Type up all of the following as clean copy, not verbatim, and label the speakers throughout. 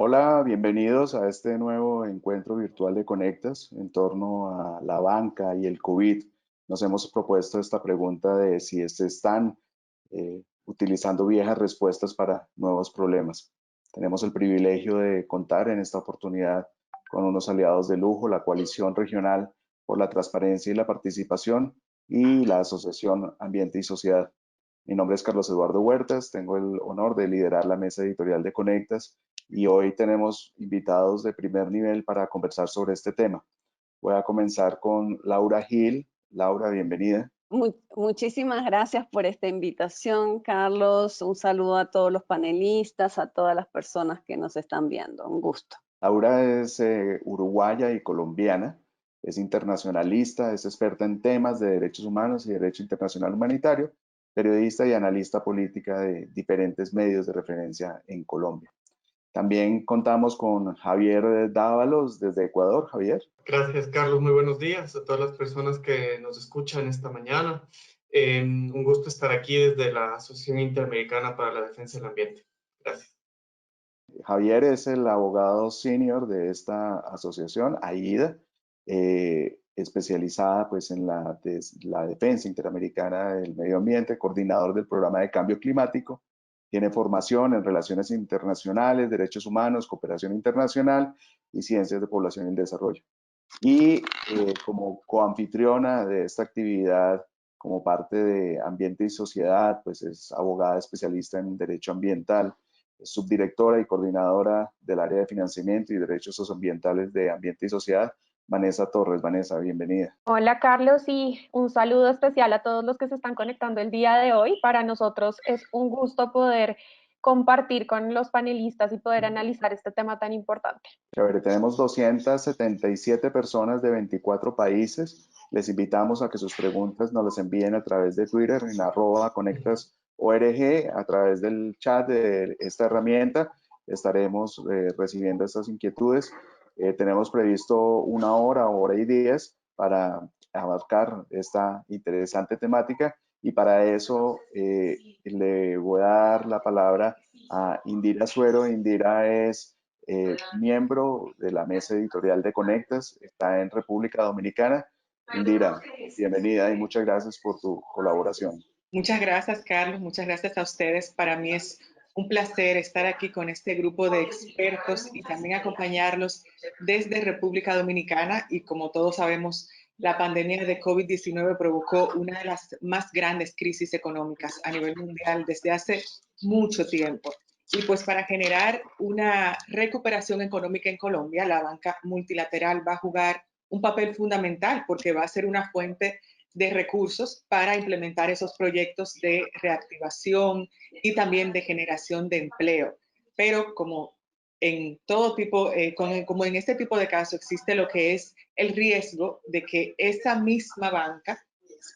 Speaker 1: Hola, bienvenidos a este nuevo encuentro virtual de Conectas en torno a la banca y el COVID. Nos hemos propuesto esta pregunta de si se están utilizando viejas respuestas para nuevos problemas. Tenemos el privilegio de contar en esta oportunidad con unos aliados de lujo, la Coalición Regional por la Transparencia y la Participación y la Asociación Ambiente y Sociedad. Mi nombre es Carlos Eduardo Huertas, tengo el honor de liderar la mesa editorial de Conectas y hoy tenemos invitados de primer nivel para conversar sobre este tema. Voy a comenzar con Laura Gil. Laura, bienvenida.
Speaker 2: Muchísimas gracias por esta invitación, Carlos. Un saludo a todos los panelistas, a todas las personas que nos están viendo. Un gusto.
Speaker 1: Laura es uruguaya y colombiana, es internacionalista, es experta en temas de derechos humanos y derecho internacional humanitario, periodista y analista política de diferentes medios de referencia en Colombia. También contamos con Javier Dávalos desde Ecuador. Javier.
Speaker 3: Gracias, Carlos. Muy buenos días a todas las personas que nos escuchan esta mañana. Un gusto estar aquí desde la Asociación Interamericana para la Defensa del Ambiente. Gracias.
Speaker 1: Javier es el abogado senior de esta asociación, AIDA, especializada pues, en la defensa interamericana del medio ambiente, coordinador del programa de cambio climático. Tiene formación en relaciones internacionales, derechos humanos, cooperación internacional y ciencias de población y desarrollo. Y como coanfitriona de esta actividad, como parte de Ambiente y Sociedad, pues es abogada especialista en derecho ambiental, es subdirectora y coordinadora del área de financiamiento y derechos socioambientales de Ambiente y Sociedad. Vanessa Torres. Vanessa, bienvenida.
Speaker 4: Hola Carlos y un saludo especial a todos los que se están conectando el día de hoy. Para nosotros es un gusto poder compartir con los panelistas y poder analizar este tema tan importante.
Speaker 1: Chévere, tenemos 277 personas de 24 países. Les invitamos a que sus preguntas nos las envíen a través de Twitter en @conectasorg, a través del chat de esta herramienta. Estaremos recibiendo estas inquietudes. Tenemos previsto 1 hora y 10 para abarcar esta interesante temática y para eso le voy a dar la palabra a Indira Suero. Indira es miembro de la mesa editorial de Conectas, está en República Dominicana. Indira, bienvenida y muchas gracias por tu colaboración.
Speaker 5: Muchas gracias, Carlos. Muchas gracias a ustedes. Para mí es un placer estar aquí con este grupo de expertos y también acompañarlos desde República Dominicana. Y como todos sabemos, la pandemia de COVID-19 provocó una de las más grandes crisis económicas a nivel mundial desde hace mucho tiempo. Y pues para generar una recuperación económica en Colombia, la banca multilateral va a jugar un papel fundamental porque va a ser una fuente de recursos para implementar esos proyectos de reactivación y también de generación de empleo. Pero como en todo tipo, como en este tipo de casos existe lo que es el riesgo de que esa misma banca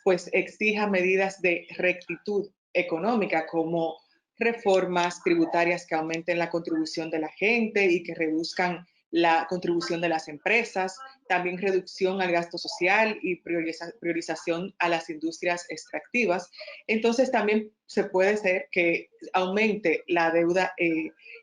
Speaker 5: pues exija medidas de rectitud económica como reformas tributarias que aumenten la contribución de la gente y que reduzcan la contribución de las empresas, también reducción al gasto social y priorización a las industrias extractivas. Entonces también se puede ser que aumente la deuda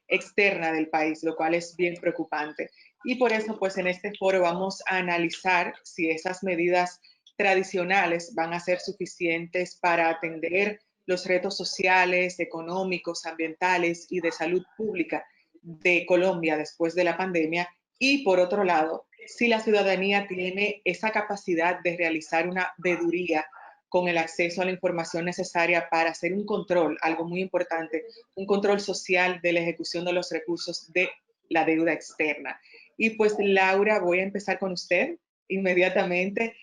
Speaker 5: externa del país, lo cual es bien preocupante. Y por eso, pues en este foro vamos a analizar si esas medidas tradicionales van a ser suficientes para atender los retos sociales, económicos, ambientales y de salud pública de Colombia después de la pandemia, y por otro lado, si la ciudadanía tiene esa capacidad de realizar una veeduría con el acceso a la información necesaria para hacer un control, algo muy importante, un control social de la ejecución de los recursos de la deuda externa. Y pues Laura, voy a empezar con usted inmediatamente.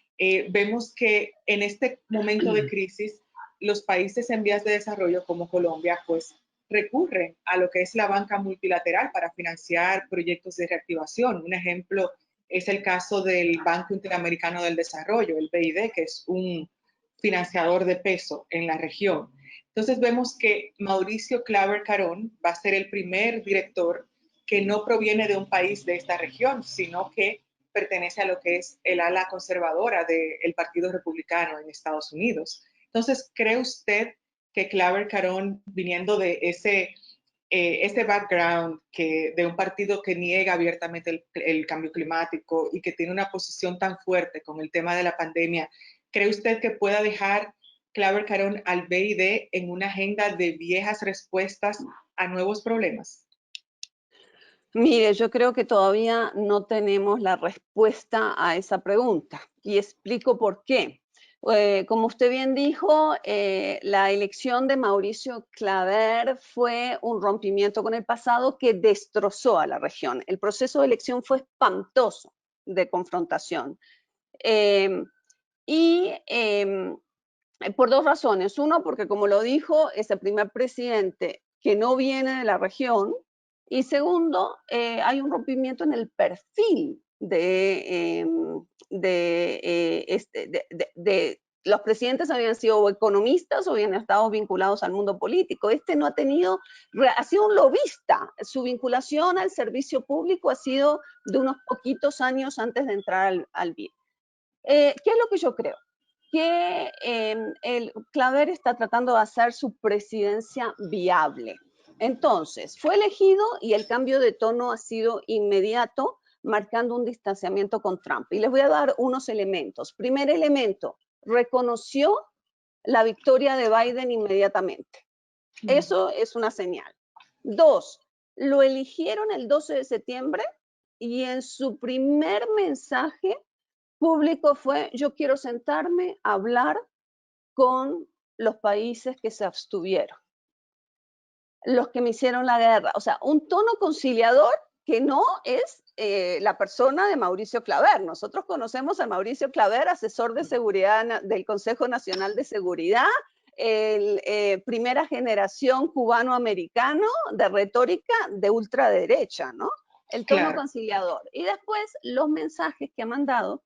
Speaker 5: Vemos que en este momento de crisis, los países en vías de desarrollo como Colombia, pues recurren a lo que es la banca multilateral para financiar proyectos de reactivación. Un ejemplo es el caso del Banco Interamericano del Desarrollo, el BID, que es un financiador de peso en la región. Entonces vemos que Mauricio Claver Carón va a ser el primer director que no proviene de un país de esta región, sino que pertenece a lo que es el ala conservadora del Partido Republicano en Estados Unidos. Entonces, ¿cree usted que Claver Carón, viniendo de ese ese background de un partido que niega abiertamente el cambio climático y que tiene una posición tan fuerte con el tema de la pandemia, ¿cree usted que pueda dejar Claver Carón al BID en una agenda de viejas respuestas a nuevos problemas?
Speaker 2: Mire, yo creo que todavía no tenemos la respuesta a esa pregunta y explico por qué. Como usted bien dijo, la elección de Mauricio Claver fue un rompimiento con el pasado que destrozó a la región. El proceso de elección fue espantoso de confrontación. Por dos razones. Uno, porque como lo dijo, es el primer presidente que no viene de la región. Y segundo, hay un rompimiento en el perfil de los presidentes habían sido economistas o habían estado vinculados al mundo político. Este no ha tenido, ha sido un lobista. Su vinculación al servicio público ha sido de unos poquitos años antes de entrar al BID. ¿Qué es lo que yo creo? Que el Claver está tratando de hacer su presidencia viable. Entonces, fue elegido y el cambio de tono ha sido inmediato, marcando un distanciamiento con Trump. Y les voy a dar unos elementos. Primer elemento, reconoció la victoria de Biden inmediatamente. Eso es una señal. Dos, lo eligieron el 12 de septiembre y en su primer mensaje público fue: yo quiero sentarme a hablar con los países que se abstuvieron, los que me hicieron la guerra. O sea, un tono conciliador que no es la persona de Mauricio Claver. Nosotros conocemos a Mauricio Claver, asesor de seguridad del Consejo Nacional de Seguridad, primera generación cubano-americano de retórica de ultraderecha, ¿no? El tono conciliador. Y después los mensajes que ha mandado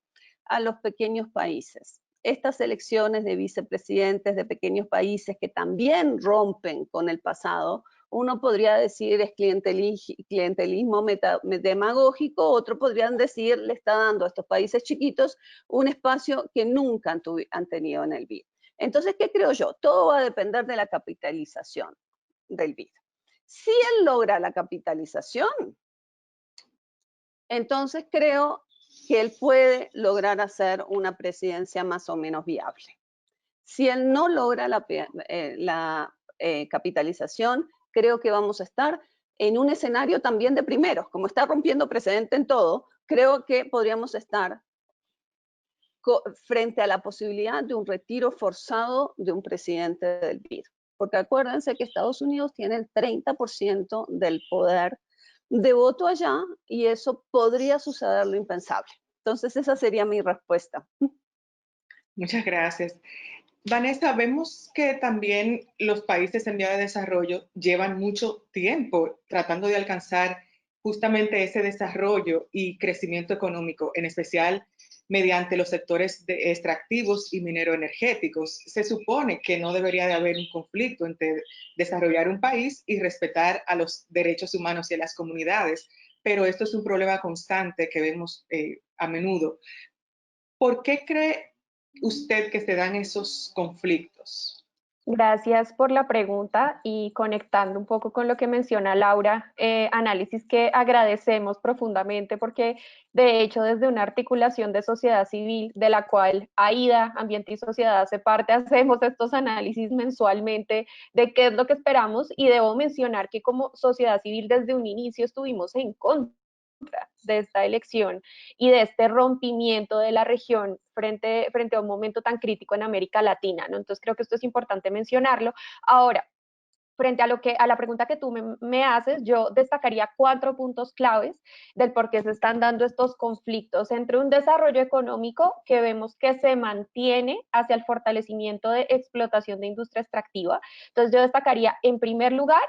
Speaker 2: a los pequeños países. Estas elecciones de vicepresidentes de pequeños países que también rompen con el pasado, uno podría decir es clientelismo demagógico, otro podrían decir le está dando a estos países chiquitos un espacio que nunca han tenido en el BID. Entonces, ¿qué creo yo? Todo va a depender de la capitalización del BID. Si él logra la capitalización, entonces creo que él puede lograr hacer una presidencia más o menos viable. Si él no logra la capitalización, creo que vamos a estar en un escenario también de primeros. Como está rompiendo precedente en todo, creo que podríamos estar frente a la posibilidad de un retiro forzado de un presidente del BID. Porque acuérdense que Estados Unidos tiene el 30% del poder de voto allá y eso podría suceder lo impensable. Entonces esa sería mi respuesta.
Speaker 5: Muchas gracias. Vanessa, vemos que también los países en vía de desarrollo llevan mucho tiempo tratando de alcanzar justamente ese desarrollo y crecimiento económico, en especial mediante los sectores extractivos y mineroenergéticos. Se supone que no debería de haber un conflicto entre desarrollar un país y respetar a los derechos humanos y a las comunidades, pero esto es un problema constante que vemos a menudo. ¿Por qué cree usted que se dan esos conflictos?
Speaker 4: Gracias por la pregunta y conectando un poco con lo que menciona Laura, análisis que agradecemos profundamente porque de hecho desde una articulación de sociedad civil de la cual AIDA, Ambiente y Sociedad hace parte, hacemos estos análisis mensualmente de qué es lo que esperamos y debo mencionar que como sociedad civil desde un inicio estuvimos en contra de esta elección y de este rompimiento de la región frente a un momento tan crítico en América Latina, ¿no? Entonces creo que esto es importante mencionarlo. Ahora, frente a la pregunta que tú me haces, yo destacaría 4 puntos claves del por qué se están dando estos conflictos entre un desarrollo económico que vemos que se mantiene hacia el fortalecimiento de explotación de industria extractiva. Entonces yo destacaría en primer lugar,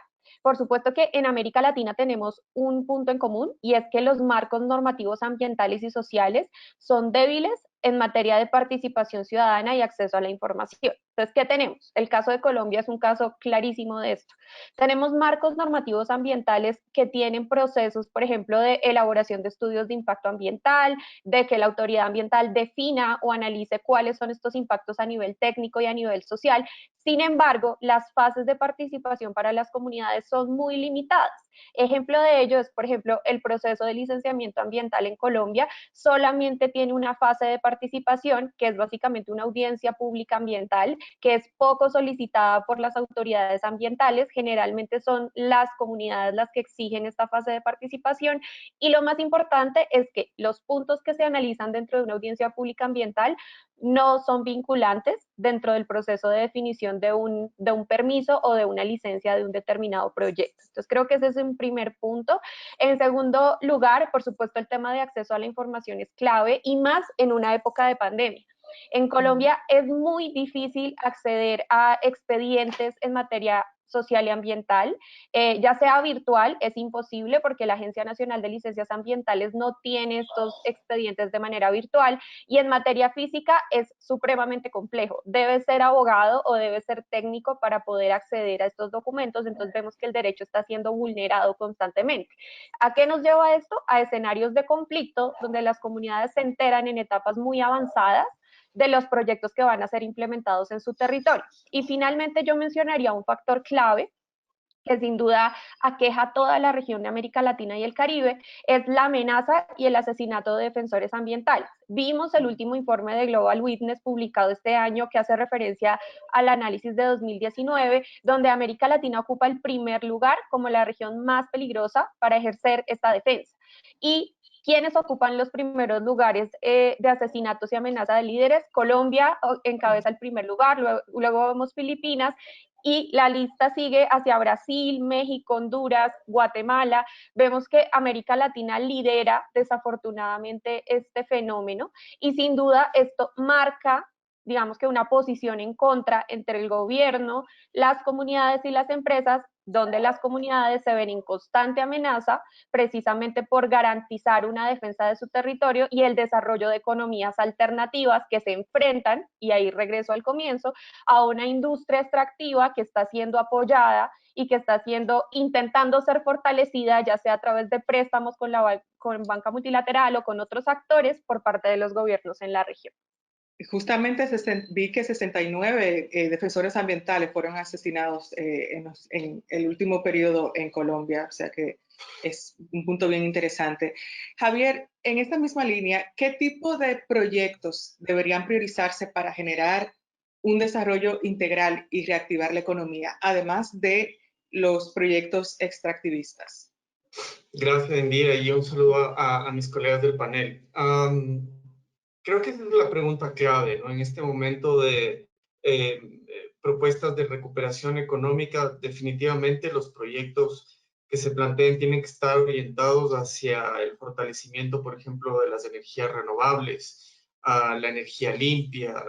Speaker 4: por supuesto que en América Latina tenemos un punto en común y es que los marcos normativos ambientales y sociales son débiles en materia de participación ciudadana y acceso a la información. Entonces, ¿qué tenemos? El caso de Colombia es un caso clarísimo de esto. Tenemos marcos normativos ambientales que tienen procesos, por ejemplo, de elaboración de estudios de impacto ambiental, de que la autoridad ambiental defina o analice cuáles son estos impactos a nivel técnico y a nivel social. Sin embargo, las fases de participación para las comunidades son muy limitadas. Ejemplo de ello es, por ejemplo, el proceso de licenciamiento ambiental en Colombia solamente tiene una fase de participación, que es básicamente una audiencia pública ambiental, que es poco solicitada por las autoridades ambientales. Generalmente son las comunidades las que exigen esta fase de participación, y lo más importante es que los puntos que se analizan dentro de una audiencia pública ambiental no son vinculantes dentro del proceso de definición de un permiso o de una licencia de un determinado proyecto. Entonces, creo que ese es un primer punto. En segundo lugar, por supuesto, el tema de acceso a la información es clave, y más en una época de pandemia. En Colombia es muy difícil acceder a expedientes en materia social y ambiental, ya sea virtual, es imposible porque la Agencia Nacional de Licencias Ambientales no tiene estos expedientes de manera virtual, y en materia física es supremamente complejo. Debe ser abogado o debe ser técnico para poder acceder a estos documentos. Entonces vemos que el derecho está siendo vulnerado constantemente. ¿A qué nos lleva esto? A escenarios de conflicto donde las comunidades se enteran en etapas muy avanzadas de los proyectos que van a ser implementados en su territorio. Y finalmente yo mencionaría un factor clave que sin duda aqueja a toda la región de América Latina y el Caribe, es la amenaza y el asesinato de defensores ambientales. Vimos el último informe de Global Witness publicado este año, que hace referencia al análisis de 2019, donde América Latina ocupa el primer lugar como la región más peligrosa para ejercer esta defensa. Y ¿quiénes ocupan los primeros lugares de asesinatos y amenaza de líderes? Colombia encabeza el primer lugar, luego vemos Filipinas, y la lista sigue hacia Brasil, México, Honduras, Guatemala. Vemos que América Latina lidera desafortunadamente este fenómeno, y sin duda esto marca, digamos que una posición en contra entre el gobierno, las comunidades y las empresas, donde las comunidades se ven en constante amenaza precisamente por garantizar una defensa de su territorio y el desarrollo de economías alternativas que se enfrentan, y ahí regreso al comienzo, a una industria extractiva que está siendo apoyada y que está intentando ser fortalecida, ya sea a través de préstamos con banca multilateral o con otros actores por parte de los gobiernos en la región.
Speaker 5: Justamente vi que 69 defensores ambientales fueron asesinados en el último periodo en Colombia, o sea que es un punto bien interesante. Javier, en esta misma línea, ¿qué tipo de proyectos deberían priorizarse para generar un desarrollo integral y reactivar la economía, además de los proyectos extractivistas?
Speaker 3: Gracias, Indira, y un saludo a mis colegas del panel. Creo que esa es la pregunta clave, ¿no? En este momento de propuestas de recuperación económica, definitivamente los proyectos que se planteen tienen que estar orientados hacia el fortalecimiento, por ejemplo, de las energías renovables, a la energía limpia,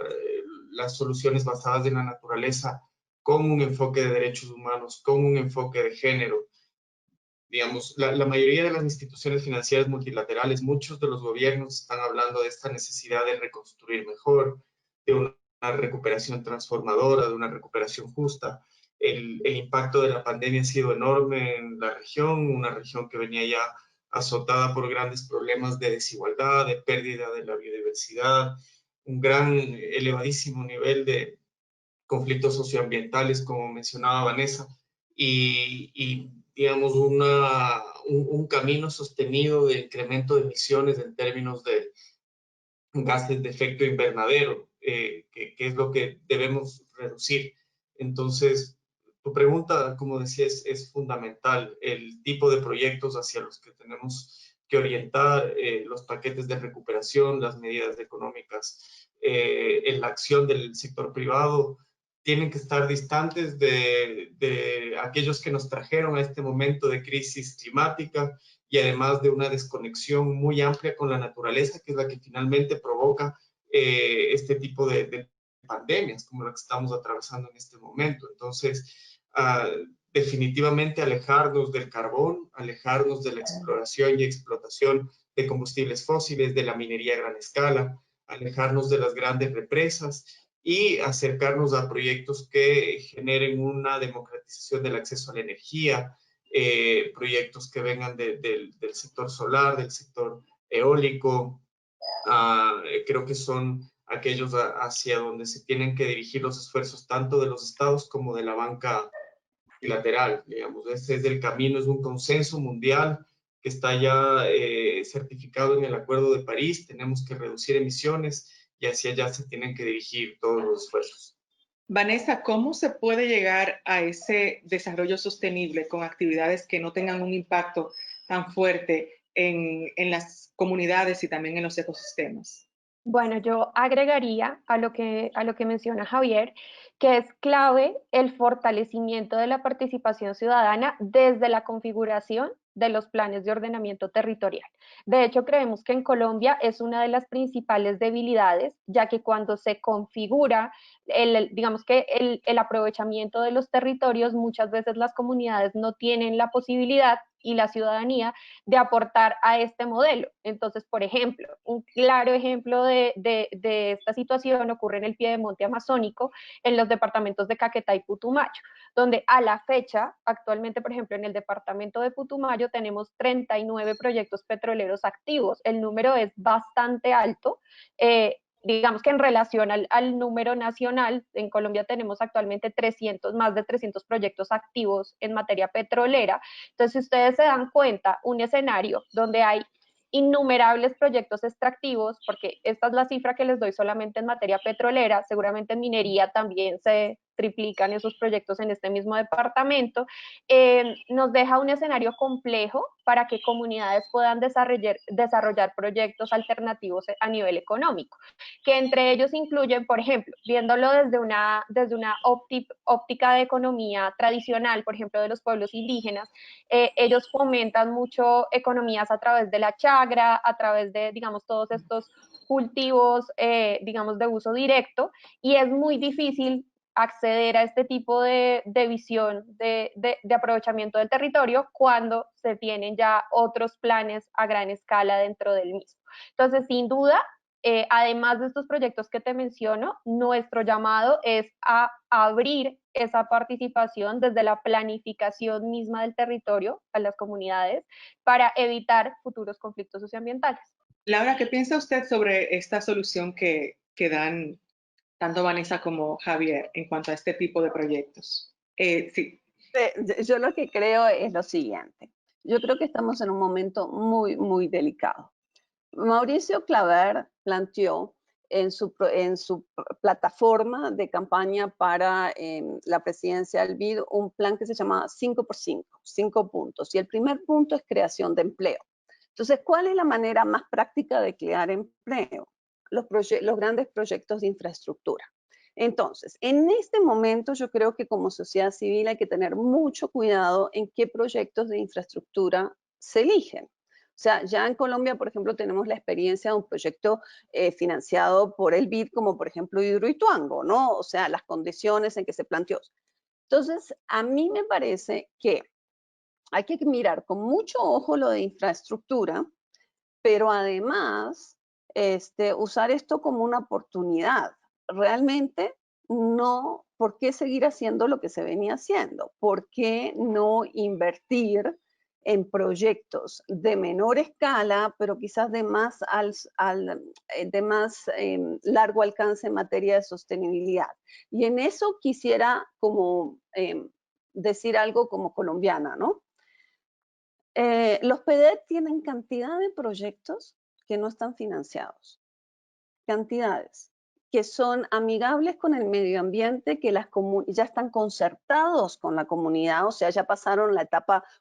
Speaker 3: las soluciones basadas en la naturaleza, con un enfoque de derechos humanos, con un enfoque de género. Digamos, la mayoría de las instituciones financieras multilaterales, muchos de los gobiernos están hablando de esta necesidad de reconstruir mejor, de una recuperación transformadora, de una recuperación justa. El impacto de la pandemia ha sido enorme en la región, una región que venía ya azotada por grandes problemas de desigualdad, de pérdida de la biodiversidad, un gran, elevadísimo nivel de conflictos socioambientales, como mencionaba Vanessa, y digamos, un camino sostenido de incremento de emisiones en términos de gases de efecto invernadero, que es lo que debemos reducir. Entonces, tu pregunta, como decía, es fundamental. El tipo de proyectos hacia los que tenemos que orientar, los paquetes de recuperación, las medidas económicas, en la acción del sector privado, tienen que estar distantes de aquellos que nos trajeron a este momento de crisis climática, y además de una desconexión muy amplia con la naturaleza, que es la que finalmente provoca este tipo de pandemias, como la que estamos atravesando en este momento. Entonces, definitivamente alejarnos del carbón, alejarnos de la exploración y explotación de combustibles fósiles, de la minería a gran escala, alejarnos de las grandes represas y acercarnos a proyectos que generen una democratización del acceso a la energía, proyectos que vengan del sector solar, del sector eólico. Creo que son aquellos hacia donde se tienen que dirigir los esfuerzos tanto de los estados como de la banca bilateral, digamos. Ese es el camino, es un consenso mundial que está ya certificado en el Acuerdo de París. Tenemos que reducir emisiones y hacia allá se tienen que dirigir todos los esfuerzos.
Speaker 5: Vanessa, ¿cómo se puede llegar a ese desarrollo sostenible con actividades que no tengan un impacto tan fuerte en las comunidades y también en los ecosistemas?
Speaker 4: Bueno, yo agregaría a lo que menciona Javier, que es clave el fortalecimiento de la participación ciudadana desde la configuración de los planes de ordenamiento territorial. De hecho, creemos que en Colombia es una de las principales debilidades, ya que cuando se configura digamos que el aprovechamiento de los territorios, muchas veces las comunidades no tienen la posibilidad y la ciudadanía de aportar a este modelo. Entonces, por ejemplo, un claro ejemplo de esta situación ocurre en el piedemonte amazónico, en los departamentos de Caquetá y Putumayo, donde a la fecha, actualmente, por ejemplo, en el departamento de Putumayo tenemos 39 proyectos petroleros activos. El número es bastante alto. Digamos que en relación al número nacional, en Colombia tenemos actualmente más de 300 proyectos activos en materia petrolera. Entonces, si ustedes se dan cuenta, un escenario donde hay innumerables proyectos extractivos, porque esta es la cifra que les doy solamente en materia petrolera, seguramente en minería también se triplican esos proyectos en este mismo departamento, nos deja un escenario complejo para que comunidades puedan desarrollar proyectos alternativos a nivel económico, que entre ellos incluyen, por ejemplo, viéndolo desde una óptica de economía tradicional, por ejemplo, de los pueblos indígenas, ellos fomentan mucho economías a través de la chagra, a través de, digamos, todos estos cultivos, digamos, de uso directo, y es muy difícil acceder a este tipo de visión de aprovechamiento del territorio cuando se tienen ya otros planes a gran escala dentro del mismo. Entonces, sin duda, además de estos proyectos que te menciono, nuestro llamado es a abrir esa participación desde la planificación misma del territorio a las comunidades para evitar futuros conflictos socioambientales.
Speaker 5: Laura, ¿qué piensa usted sobre esta solución que dan tanto Vanessa como Javier en cuanto a este tipo de proyectos? Sí.
Speaker 2: Yo lo que creo es lo siguiente. Yo creo que estamos en un momento muy, muy delicado. Mauricio Claver planteó en su plataforma de campaña para la presidencia del BID un plan que se llama 5x5, 5 puntos. Y el primer punto es creación de empleo. Entonces, ¿cuál es la manera más práctica de crear empleo? Los grandes proyectos de infraestructura. Entonces, en este momento yo creo que como sociedad civil hay que tener mucho cuidado en qué proyectos de infraestructura se eligen. O sea, ya en Colombia, por ejemplo, tenemos la experiencia de un proyecto financiado por el BID, como por ejemplo Hidroituango, ¿no? O sea, las condiciones en que se planteó. Entonces, a mí me parece que hay que mirar con mucho ojo lo de infraestructura, pero además usar esto como una oportunidad. Realmente no, ¿por qué seguir haciendo lo que se venía haciendo? ¿Por qué no invertir en proyectos de menor escala, pero quizás de más, largo alcance en materia de sostenibilidad? Y en eso quisiera como decir algo como colombiana, ¿no? Los PDET tienen cantidad de proyectos que no están financiados, cantidades, que son amigables con el medio ambiente, que ya están concertados con la comunidad, o sea, ya pasaron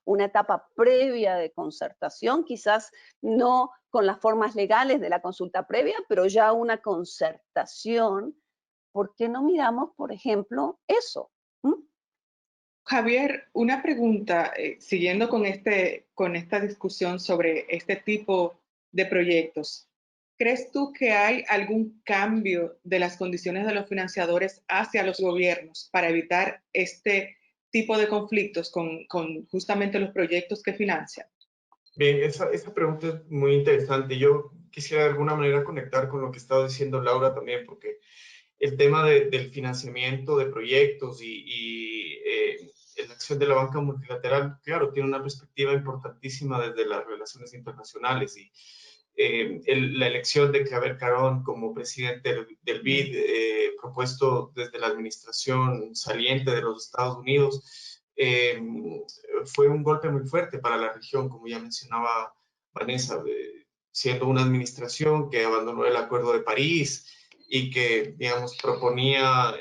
Speaker 2: una etapa previa de concertación, quizás no con las formas legales de la consulta previa, pero ya una concertación. ¿Por qué no miramos, por ejemplo, eso?
Speaker 5: Javier, una pregunta, siguiendo con esta discusión sobre este tipo de proyectos. ¿Crees tú que hay algún cambio de las condiciones de los financiadores hacia los gobiernos para evitar este tipo de conflictos con justamente los proyectos que financian?
Speaker 3: Bien, esa pregunta es muy interesante. Yo quisiera de alguna manera conectar con lo que estaba diciendo Laura también, porque el tema del financiamiento de proyectos y la acción de la banca multilateral, claro, tiene una perspectiva importantísima desde las relaciones internacionales y la elección de Claver Carón como presidente del BID, propuesto desde la administración saliente de los Estados Unidos, fue un golpe muy fuerte para la región, como ya mencionaba Vanessa, siendo una administración que abandonó el Acuerdo de París y que, digamos, proponía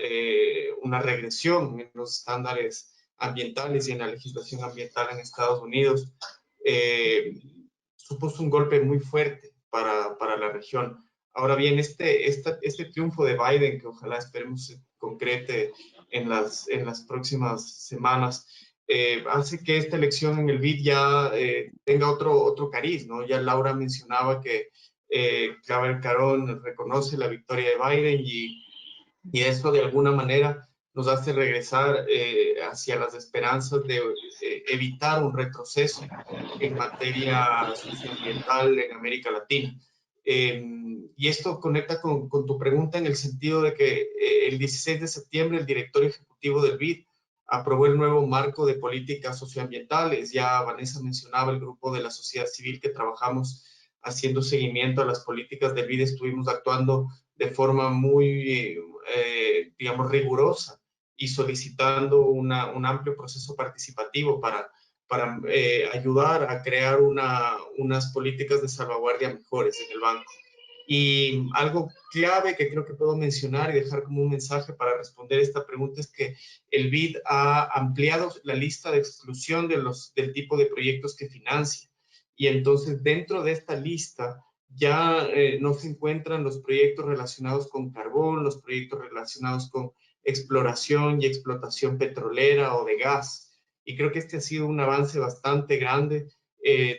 Speaker 3: una regresión en los estándares ambientales y en la legislación ambiental en Estados Unidos. Supuso un golpe muy fuerte para la región. Ahora bien, este triunfo de Biden, que ojalá esperemos se concrete en las próximas semanas, hace que esta elección en el BID ya tenga otro cariz, ¿no? Ya Laura mencionaba que Claver Carón reconoce la victoria de Biden y eso de alguna manera nos hace regresar hacia las esperanzas de evitar un retroceso en materia socioambiental en América Latina. Y esto conecta con tu pregunta en el sentido de que el 16 de septiembre el director ejecutivo del BID aprobó el nuevo marco de políticas socioambientales. Ya Vanessa mencionaba el grupo de la sociedad civil que trabajamos haciendo seguimiento a las políticas del BID. Estuvimos actuando de forma muy, digamos, rigurosa y solicitando un amplio proceso participativo para ayudar a crear unas políticas de salvaguardia mejores en el banco. Y algo clave que creo que puedo mencionar y dejar como un mensaje para responder esta pregunta es que el BID ha ampliado la lista de exclusión del tipo de proyectos que financia. Y entonces dentro de esta lista ya no se encuentran los proyectos relacionados con carbón, los proyectos relacionados con exploración y explotación petrolera o de gas. Y creo que este ha sido un avance bastante grande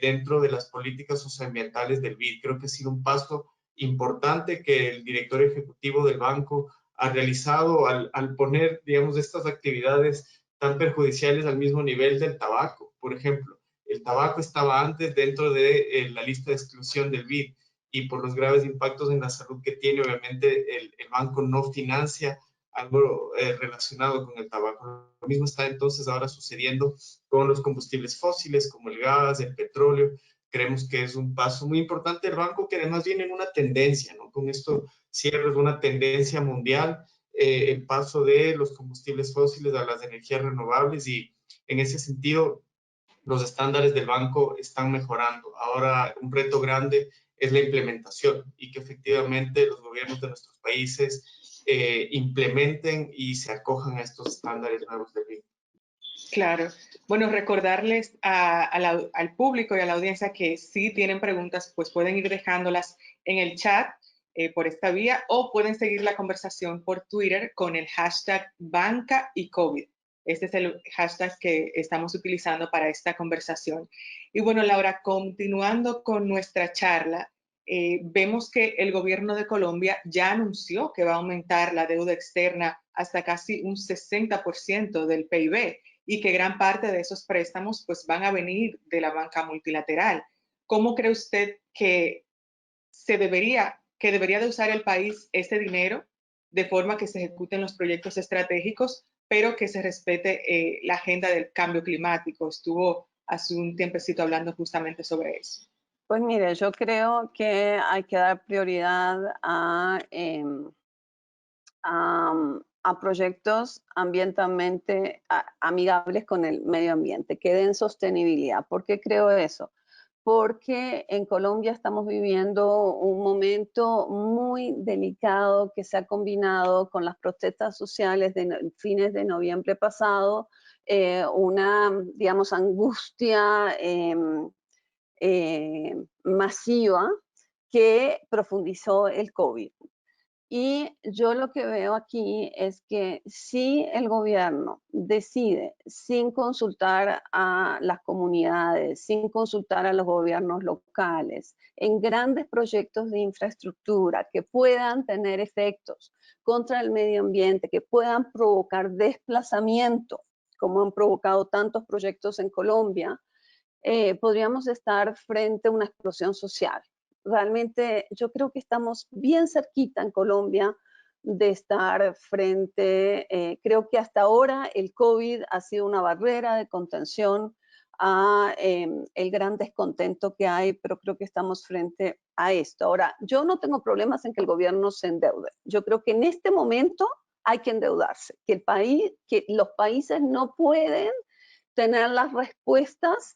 Speaker 3: dentro de las políticas socioambientales del BID. Creo que ha sido un paso importante que el director ejecutivo del banco ha realizado al poner, digamos, estas actividades tan perjudiciales al mismo nivel del tabaco. Por ejemplo, el tabaco estaba antes dentro de la lista de exclusión del BID y por los graves impactos en la salud que tiene, obviamente el banco no financia algo relacionado con el tabaco. Lo mismo está entonces ahora sucediendo con los combustibles fósiles como el gas, el petróleo. Creemos que es un paso muy importante del banco que además viene en una tendencia, ¿no? Con esto cierres una tendencia mundial, el paso de los combustibles fósiles a las energías renovables y en ese sentido los estándares del banco están mejorando. Ahora un reto grande es la implementación y que efectivamente los gobiernos de nuestros países implementen y se acojan a estos estándares nuevos del BID.
Speaker 5: Claro. Bueno, recordarles al público y a la audiencia que si tienen preguntas, pues pueden ir dejándolas en el chat por esta vía o pueden seguir la conversación por Twitter con el hashtag banca y COVID. Este es el hashtag que estamos utilizando para esta conversación. Y bueno, Laura, continuando con nuestra charla, vemos que el gobierno de Colombia ya anunció que va a aumentar la deuda externa hasta casi un 60% del PIB y que gran parte de esos préstamos pues van a venir de la banca multilateral. ¿Cómo cree usted que debería de usar el país ese dinero de forma que se ejecuten los proyectos estratégicos, pero que se respete la agenda del cambio climático? Estuvo hace un tiempecito hablando justamente sobre eso.
Speaker 2: Pues mire, yo creo que hay que dar prioridad a proyectos ambientalmente amigables con el medio ambiente, que den sostenibilidad. ¿Por qué creo eso? Porque en Colombia estamos viviendo un momento muy delicado que se ha combinado con las protestas sociales de fines de noviembre pasado, una, digamos, angustia masiva que profundizó el COVID. Y yo lo que veo aquí es que si el gobierno decide, sin consultar a las comunidades, sin consultar a los gobiernos locales, en grandes proyectos de infraestructura que puedan tener efectos contra el medio ambiente, que puedan provocar desplazamiento, como han provocado tantos proyectos en Colombia, podríamos estar frente a una explosión social. Realmente yo creo que estamos bien cerquita en Colombia de estar frente, creo que hasta ahora el COVID ha sido una barrera de contención a el gran descontento que hay, pero creo que estamos frente a esto. Ahora, yo no tengo problemas en que el gobierno se endeude. Yo creo que en este momento hay que endeudarse, que los países no pueden tener las respuestas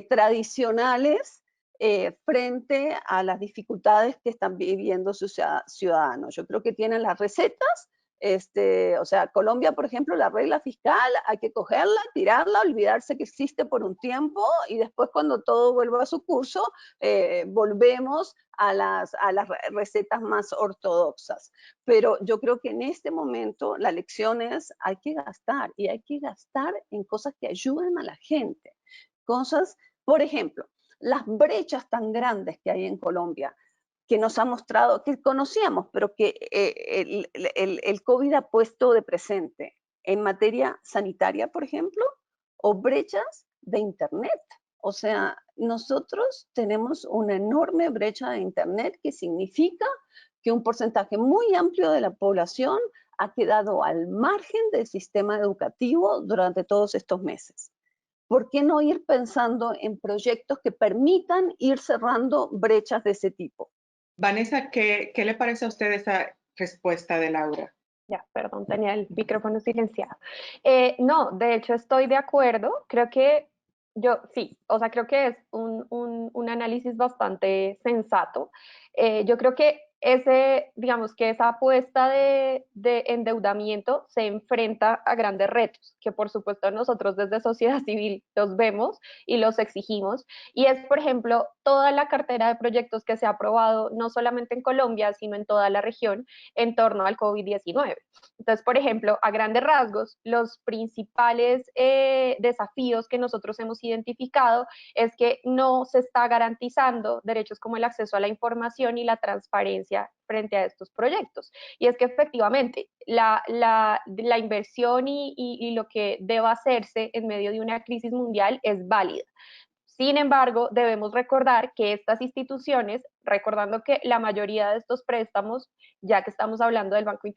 Speaker 2: tradicionales frente a las dificultades que están viviendo sus ciudadanos. Yo creo que tienen las recetas, o sea, Colombia, por ejemplo, la regla fiscal, hay que cogerla, tirarla, olvidarse que existe por un tiempo y después cuando todo vuelva a su curso, volvemos a las recetas más ortodoxas. Pero yo creo que en este momento la lección es, hay que gastar y hay que gastar en cosas que ayuden a la gente. Cosas, por ejemplo, las brechas tan grandes que hay en Colombia, que nos ha mostrado, que conocíamos, pero que el COVID ha puesto de presente en materia sanitaria, por ejemplo, o brechas de Internet. O sea, nosotros tenemos una enorme brecha de Internet que significa que un porcentaje muy amplio de la población ha quedado al margen del sistema educativo durante todos estos meses. ¿Por qué no ir pensando en proyectos que permitan ir cerrando brechas de ese tipo?
Speaker 5: Vanessa, ¿qué le parece a usted esa respuesta de Laura?
Speaker 4: Ya, perdón, tenía el micrófono silenciado. No, de hecho estoy de acuerdo. Creo que sí, o sea, creo que es un análisis bastante sensato. Yo creo que digamos que esa apuesta de endeudamiento se enfrenta a grandes retos, que por supuesto nosotros desde sociedad civil los vemos y los exigimos. Y es, por ejemplo, toda la cartera de proyectos que se ha aprobado, no solamente en Colombia, sino en toda la región, en torno al COVID-19. Entonces, por ejemplo, a grandes rasgos, los principales desafíos que nosotros hemos identificado es que no se está garantizando derechos como el acceso a la información y la transparencia frente a estos proyectos. Y es que efectivamente la inversión y lo que deba hacerse en medio de una crisis mundial es válida. Sin embargo, debemos recordar que estas instituciones, recordando que la mayoría de estos préstamos, ya que estamos hablando del Banco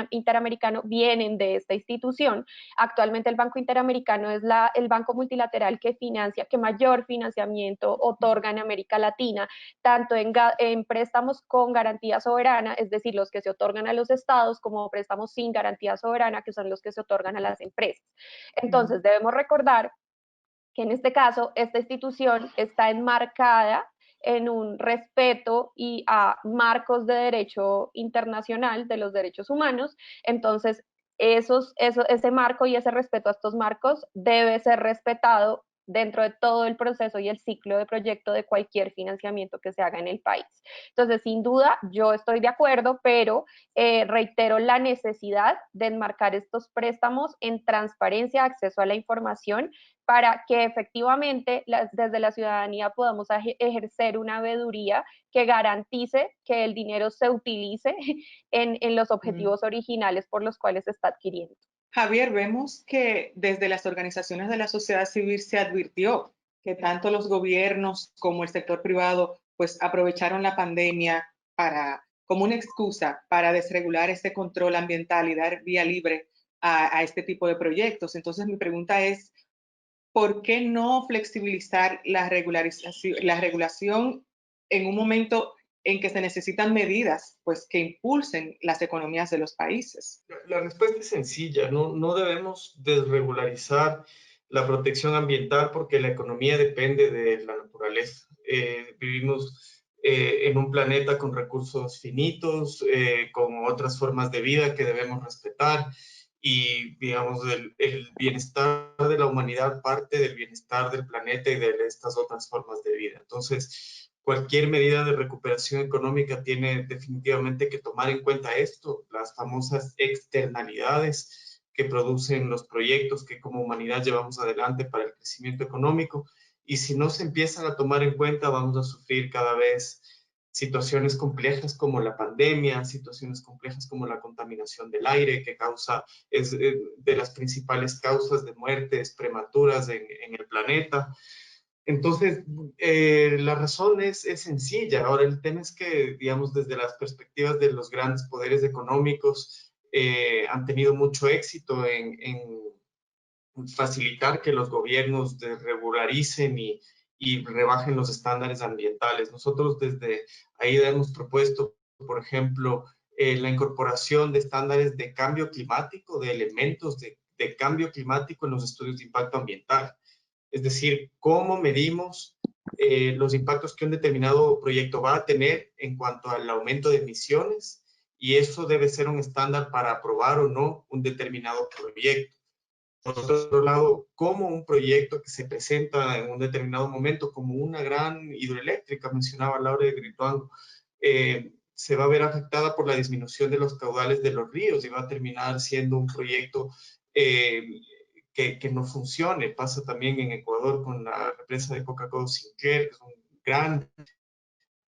Speaker 4: Interamericano, vienen de esta institución. Actualmente el Banco Interamericano es el banco multilateral que mayor financiamiento otorga en América Latina, tanto en préstamos con garantía soberana, es decir, los que se otorgan a los estados, como préstamos sin garantía soberana, que son los que se otorgan a las empresas. Entonces, debemos recordar que en este caso esta institución está enmarcada en un respeto y a marcos de derecho internacional de los derechos humanos. Entonces, ese marco y ese respeto a estos marcos debe ser respetado dentro de todo el proceso y el ciclo de proyecto de cualquier financiamiento que se haga en el país. Entonces, sin duda, yo estoy de acuerdo, pero reitero la necesidad de enmarcar estos préstamos en transparencia, acceso a la información, para que efectivamente desde la ciudadanía podamos ejercer una veeduría que garantice que el dinero se utilice en los objetivos originales por los cuales se está adquiriendo.
Speaker 5: Javier, vemos que desde las organizaciones de la sociedad civil se advirtió que tanto los gobiernos como el sector privado pues aprovecharon la pandemia como una excusa para desregular este control ambiental y dar vía libre a este tipo de proyectos. Entonces mi pregunta es, ¿por qué no flexibilizar la regulación en un momento en que se necesitan medidas pues, que impulsen las economías de los países?
Speaker 3: La respuesta es sencilla, no debemos desregularizar la protección ambiental porque la economía depende de la naturaleza. Vivimos en un planeta con recursos finitos, con otras formas de vida que debemos respetar y, digamos, el bienestar de la humanidad parte del bienestar del planeta y de estas otras formas de vida. Entonces, cualquier medida de recuperación económica tiene definitivamente que tomar en cuenta esto, las famosas externalidades que producen los proyectos que como humanidad llevamos adelante para el crecimiento económico. Y si no se empiezan a tomar en cuenta, vamos a sufrir cada vez situaciones complejas como la pandemia, situaciones complejas como la contaminación del aire, que es de las principales causas de muertes prematuras en el planeta. Entonces, la razón es sencilla. Ahora, el tema es que, digamos, desde las perspectivas de los grandes poderes económicos, han tenido mucho éxito en facilitar que los gobiernos regularicen y rebajen los estándares ambientales. Nosotros desde ahí hemos propuesto, por ejemplo, la incorporación de estándares de cambio climático, de elementos de cambio climático en los estudios de impacto ambiental. Es decir, cómo medimos los impactos que un determinado proyecto va a tener en cuanto al aumento de emisiones, y eso debe ser un estándar para aprobar o no un determinado proyecto. Por otro lado, como un proyecto que se presenta en un determinado momento como una gran hidroeléctrica, mencionaba Laura de Grituango, se va a ver afectada por la disminución de los caudales de los ríos y va a terminar siendo un proyecto que no funcione. Pasa también en Ecuador con la represa de Coca-Cola Sinclair, que es un gran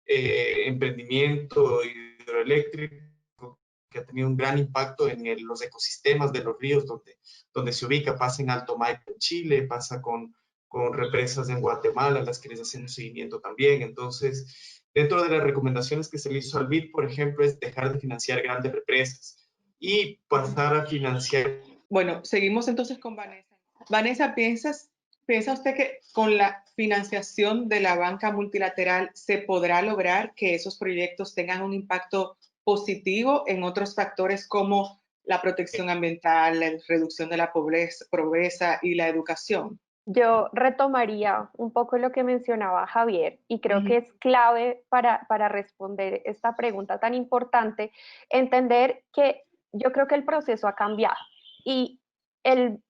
Speaker 3: emprendimiento hidroeléctrico que ha tenido un gran impacto en los ecosistemas de los ríos donde se ubica. Pasa en Alto Maipo en Chile, pasa con represas en Guatemala, las que les hacemos seguimiento también. Entonces, dentro de las recomendaciones que se le hizo al BID, por ejemplo, es dejar de financiar grandes represas y pasar a financiar.
Speaker 5: Bueno, seguimos entonces con Vanessa. Vanessa, ¿piensa usted que con la financiación de la banca multilateral se podrá lograr que esos proyectos tengan un impacto positivo en otros factores como la protección ambiental, la reducción de la pobreza y la educación?
Speaker 4: Yo retomaría un poco lo que mencionaba Javier y creo que es clave para responder esta pregunta tan importante, entender que yo creo que el proceso ha cambiado y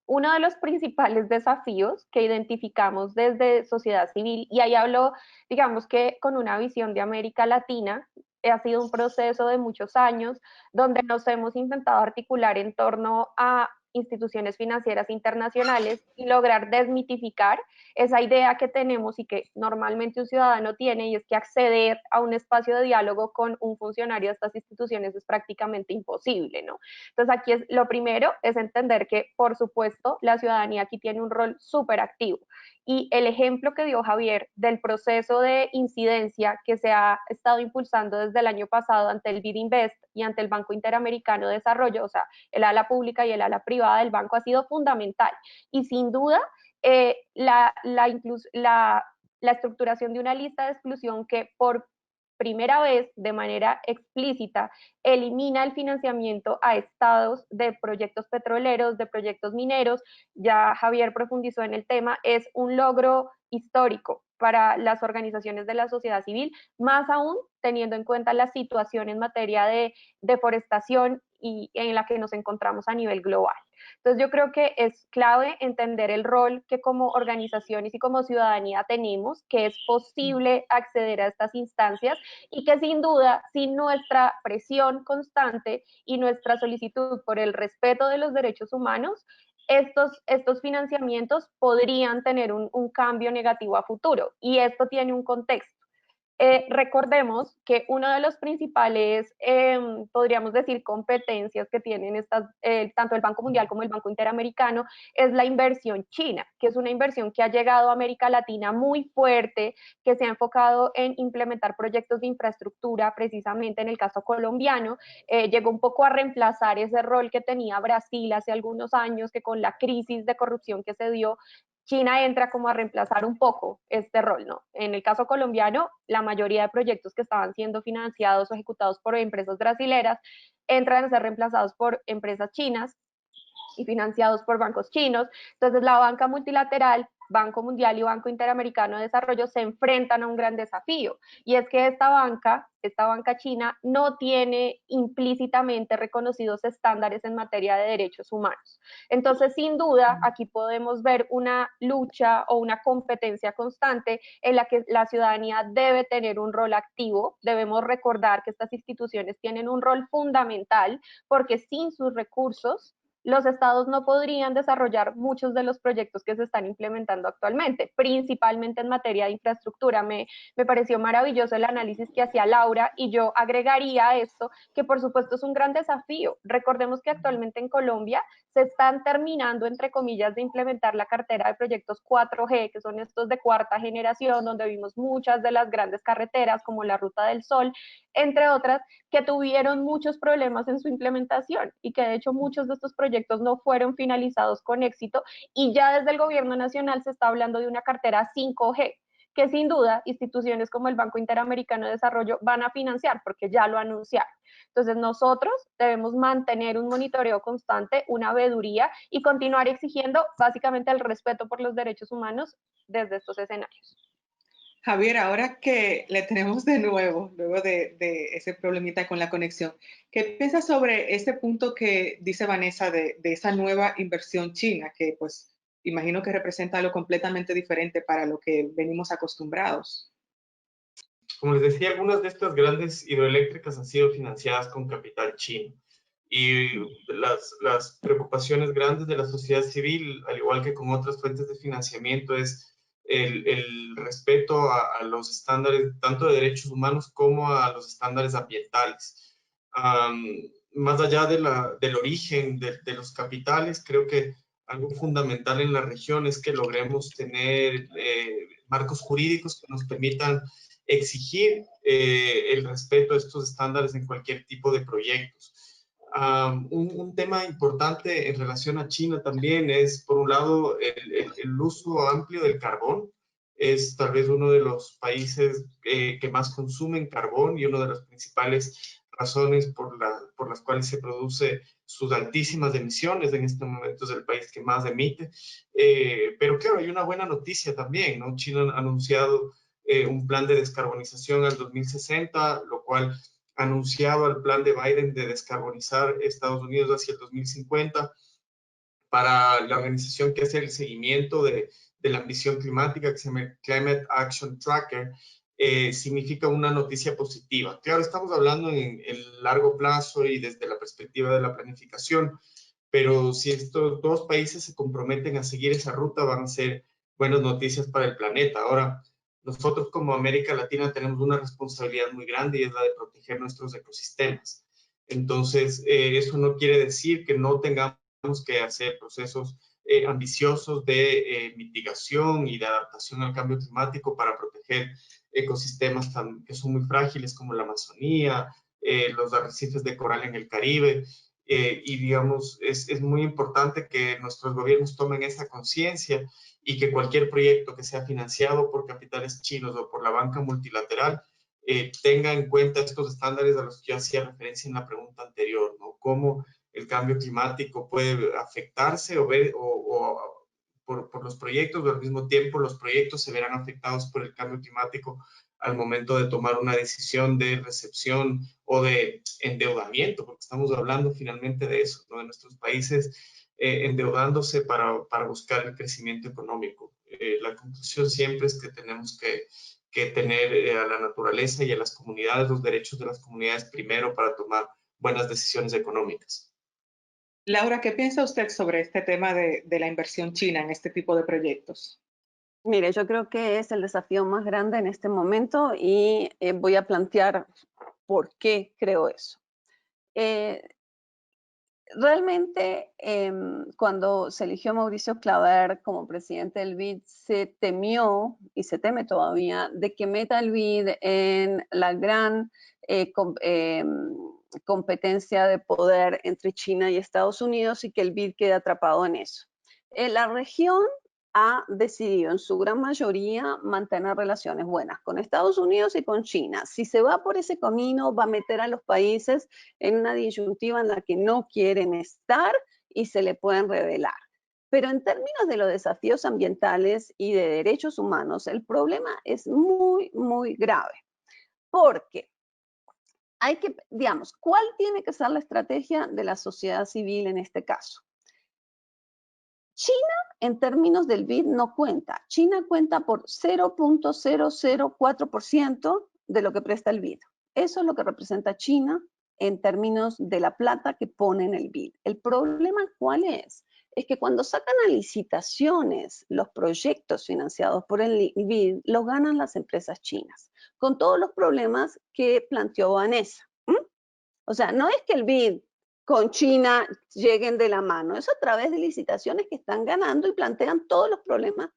Speaker 4: uno de los principales desafíos que identificamos desde sociedad civil, y ahí hablo, digamos que con una visión de América Latina, ha sido un proceso de muchos años donde nos hemos intentado articular en torno a instituciones financieras internacionales y lograr desmitificar esa idea que tenemos y que normalmente un ciudadano tiene, y es que acceder a un espacio de diálogo con un funcionario de estas instituciones es prácticamente imposible, ¿no? Entonces aquí lo primero es entender que, por supuesto, la ciudadanía aquí tiene un rol súper activo. Y el ejemplo que dio Javier del proceso de incidencia que se ha estado impulsando desde el año pasado ante el BID Invest y ante el Banco Interamericano de Desarrollo, o sea, el ala pública y el ala privada del banco, ha sido fundamental. Y sin duda, la estructuración de una lista de exclusión que por primera vez, de manera explícita, elimina el financiamiento a estados de proyectos petroleros, de proyectos mineros, ya Javier profundizó en el tema, es un logro histórico para las organizaciones de la sociedad civil, más aún teniendo en cuenta la situación en materia de deforestación y en la que nos encontramos a nivel global. Entonces yo creo que es clave entender el rol que como organizaciones y como ciudadanía tenemos, que es posible acceder a estas instancias y que sin duda, sin nuestra presión constante y nuestra solicitud por el respeto de los derechos humanos, estos financiamientos podrían tener un cambio negativo a futuro. Y esto tiene un contexto. Recordemos que uno de los principales, podríamos decir, competencias que tienen tanto el Banco Mundial como el Banco Interamericano es la inversión china, que es una inversión que ha llegado a América Latina muy fuerte, que se ha enfocado en implementar proyectos de infraestructura, precisamente en el caso colombiano. Llegó un poco a reemplazar ese rol que tenía Brasil hace algunos años, que con la crisis de corrupción que se dio, China entra como a reemplazar un poco este rol, ¿no? En el caso colombiano, la mayoría de proyectos que estaban siendo financiados o ejecutados por empresas brasileras entran a ser reemplazados por empresas chinas y financiados por bancos chinos. Entonces, la banca multilateral, Banco Mundial y Banco Interamericano de Desarrollo se enfrentan a un gran desafío, y es que esta banca china, no tiene implícitamente reconocidos estándares en materia de derechos humanos. Entonces, sin duda, aquí podemos ver una lucha o una competencia constante en la que la ciudadanía debe tener un rol activo. Debemos recordar que estas instituciones tienen un rol fundamental porque sin sus recursos los estados no podrían desarrollar muchos de los proyectos que se están implementando actualmente, principalmente en materia de infraestructura. Me pareció maravilloso el análisis que hacía Laura, y yo agregaría a esto que por supuesto es un gran desafío. Recordemos que actualmente en Colombia se están terminando, entre comillas, de implementar la cartera de proyectos 4G, que son estos de cuarta generación, donde vimos muchas de las grandes carreteras como la Ruta del Sol, entre otras, que tuvieron muchos problemas en su implementación y que de hecho muchos de estos proyectos no fueron finalizados con éxito, y ya desde el gobierno nacional se está hablando de una cartera 5G, que sin duda instituciones como el Banco Interamericano de Desarrollo van a financiar porque ya lo anunciaron. Entonces nosotros debemos mantener un monitoreo constante, una veeduría y continuar exigiendo básicamente el respeto por los derechos humanos desde estos escenarios.
Speaker 5: Javier, ahora que le tenemos de nuevo, luego de ese problemita con la conexión, ¿qué piensas sobre ese punto que dice Vanessa de esa nueva inversión china, que pues imagino que representa algo completamente diferente para lo que venimos acostumbrados?
Speaker 3: Como les decía, algunas de estas grandes hidroeléctricas han sido financiadas con capital chino. Y las preocupaciones grandes de la sociedad civil, al igual que con otras fuentes de financiamiento, es el respeto a los estándares tanto de derechos humanos como a los estándares ambientales. Más allá del origen de los capitales, creo que algo fundamental en la región es que logremos tener marcos jurídicos que nos permitan exigir el respeto a estos estándares en cualquier tipo de proyectos. Un tema importante en relación a China también es, por un lado, el uso amplio del carbón. Es tal vez uno de los países que más consumen carbón y una de las principales razones por las cuales se produce sus altísimas emisiones. En este momento es el país que más emite. Pero claro, hay una buena noticia también, ¿no? China ha anunciado un plan de descarbonización al 2060, lo cual anunciaba el plan de Biden de descarbonizar Estados Unidos hacia el 2050. Para la organización que hace el seguimiento de la ambición climática, que se llama Climate Action Tracker, significa una noticia positiva. Claro, estamos hablando en el largo plazo y desde la perspectiva de la planificación, pero si estos dos países se comprometen a seguir esa ruta, van a ser buenas noticias para el planeta. Ahora, nosotros como América Latina tenemos una responsabilidad muy grande y es la de proteger nuestros ecosistemas. Entonces, eso no quiere decir que no tengamos que hacer procesos ambiciosos de mitigación y de adaptación al cambio climático para proteger ecosistemas que son muy frágiles como la Amazonía, los arrecifes de coral en el Caribe. Y digamos, es muy importante que nuestros gobiernos tomen esa conciencia y que cualquier proyecto que sea financiado por capitales chinos o por la banca multilateral tenga en cuenta estos estándares a los que yo hacía referencia en la pregunta anterior, ¿no? Cómo el cambio climático puede afectarse por los proyectos, pero al mismo tiempo los proyectos se verán afectados por el cambio climático al momento de tomar una decisión de recepción o de endeudamiento, porque estamos hablando finalmente de eso, ¿no? De nuestros países endeudándose para buscar el crecimiento económico. La conclusión siempre es que tenemos que tener a la naturaleza y a las comunidades, los derechos de las comunidades primero para tomar buenas decisiones económicas.
Speaker 5: Laura, ¿qué piensa usted sobre este tema de la inversión china en este tipo de proyectos?
Speaker 2: Mire, yo creo que es el desafío más grande en este momento y voy a plantear por qué creo eso. Realmente, cuando se eligió Mauricio Claver como presidente del BID, se temió y se teme todavía de que meta el BID en la gran competencia de poder entre China y Estados Unidos y que el BID quede atrapado en eso. La región ha decidido en su gran mayoría mantener relaciones buenas con Estados Unidos y con China. Si se va por ese camino, va a meter a los países en una disyuntiva en la que no quieren estar y se le pueden revelar. Pero en términos de los desafíos ambientales y de derechos humanos, el problema es muy, muy grave. Porque hay que, digamos, ¿cuál tiene que ser la estrategia de la sociedad civil en este caso? China, en términos del BID, no cuenta. China cuenta por 0.004% de lo que presta el BID. Eso es lo que representa China en términos de la plata que pone en el BID. ¿El problema cuál es? Es que cuando sacan a licitaciones los proyectos financiados por el BID, los ganan las empresas chinas, con todos los problemas que planteó Vanessa. O sea, no es que el BID con China lleguen de la mano, es a través de licitaciones que están ganando y plantean todos los problemas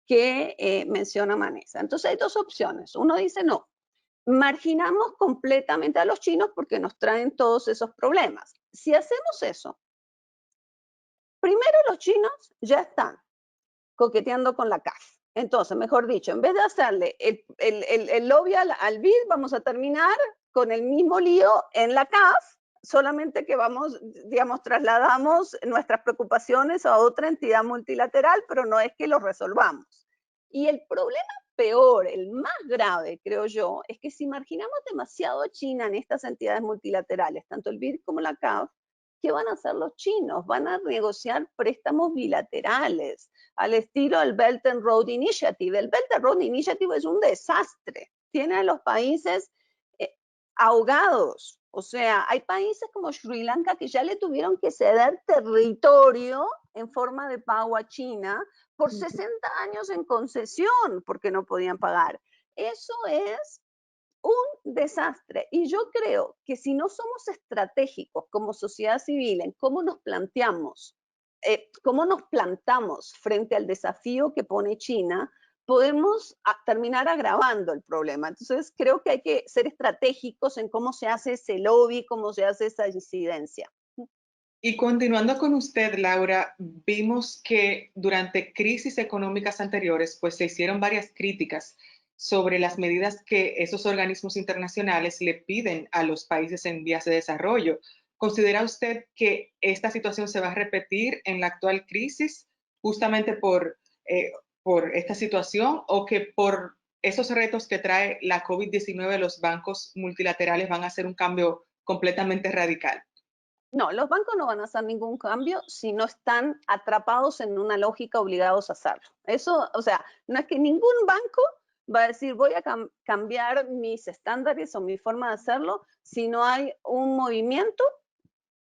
Speaker 2: que menciona Vanessa. Entonces hay dos opciones. Uno dice, no, marginamos completamente a los chinos porque nos traen todos esos problemas. Si hacemos eso, primero los chinos ya están coqueteando con la CAF. Entonces, mejor dicho, en vez de hacerle el lobby al BID, vamos a terminar con el mismo lío en la CAF, solamente que vamos, digamos, trasladamos nuestras preocupaciones a otra entidad multilateral, pero no es que lo resolvamos. Y el problema peor, el más grave, creo yo, es que si marginamos demasiado a China en estas entidades multilaterales, tanto el BID como la CAF, ¿qué van a hacer los chinos? Van a negociar préstamos bilaterales al estilo del Belt and Road Initiative. El Belt and Road Initiative es un desastre. Tiene a los países ahogados. O sea, hay países como Sri Lanka que ya le tuvieron que ceder territorio en forma de pago a China por 60 años en concesión porque no podían pagar. Eso es un desastre. Y yo creo que si no somos estratégicos como sociedad civil en cómo nos planteamos, cómo nos plantamos frente al desafío que pone China, podemos terminar agravando el problema. Entonces creo que hay que ser estratégicos en cómo se hace ese lobby, cómo se hace esa incidencia.
Speaker 5: Y continuando con usted, Laura, vimos que durante crisis económicas anteriores, pues se hicieron varias críticas sobre las medidas que esos organismos internacionales le piden a los países en vías de desarrollo. ¿Considera usted que esta situación se va a repetir en la actual crisis justamente por esta situación, o que por esos retos que trae la COVID-19 los bancos multilaterales van a hacer un cambio completamente radical?
Speaker 2: No, los bancos no van a hacer ningún cambio si no están atrapados en una lógica obligados a hacerlo. Eso, o sea, no es que ningún banco va a decir voy a cambiar mis estándares o mi forma de hacerlo si no hay un movimiento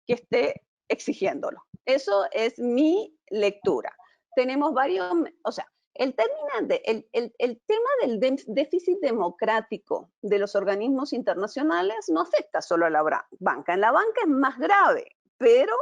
Speaker 2: que esté exigiéndolo. Eso es mi lectura. Tenemos varios, o sea, el tema del déficit democrático de los organismos internacionales no afecta solo a la banca. En la banca es más grave, pero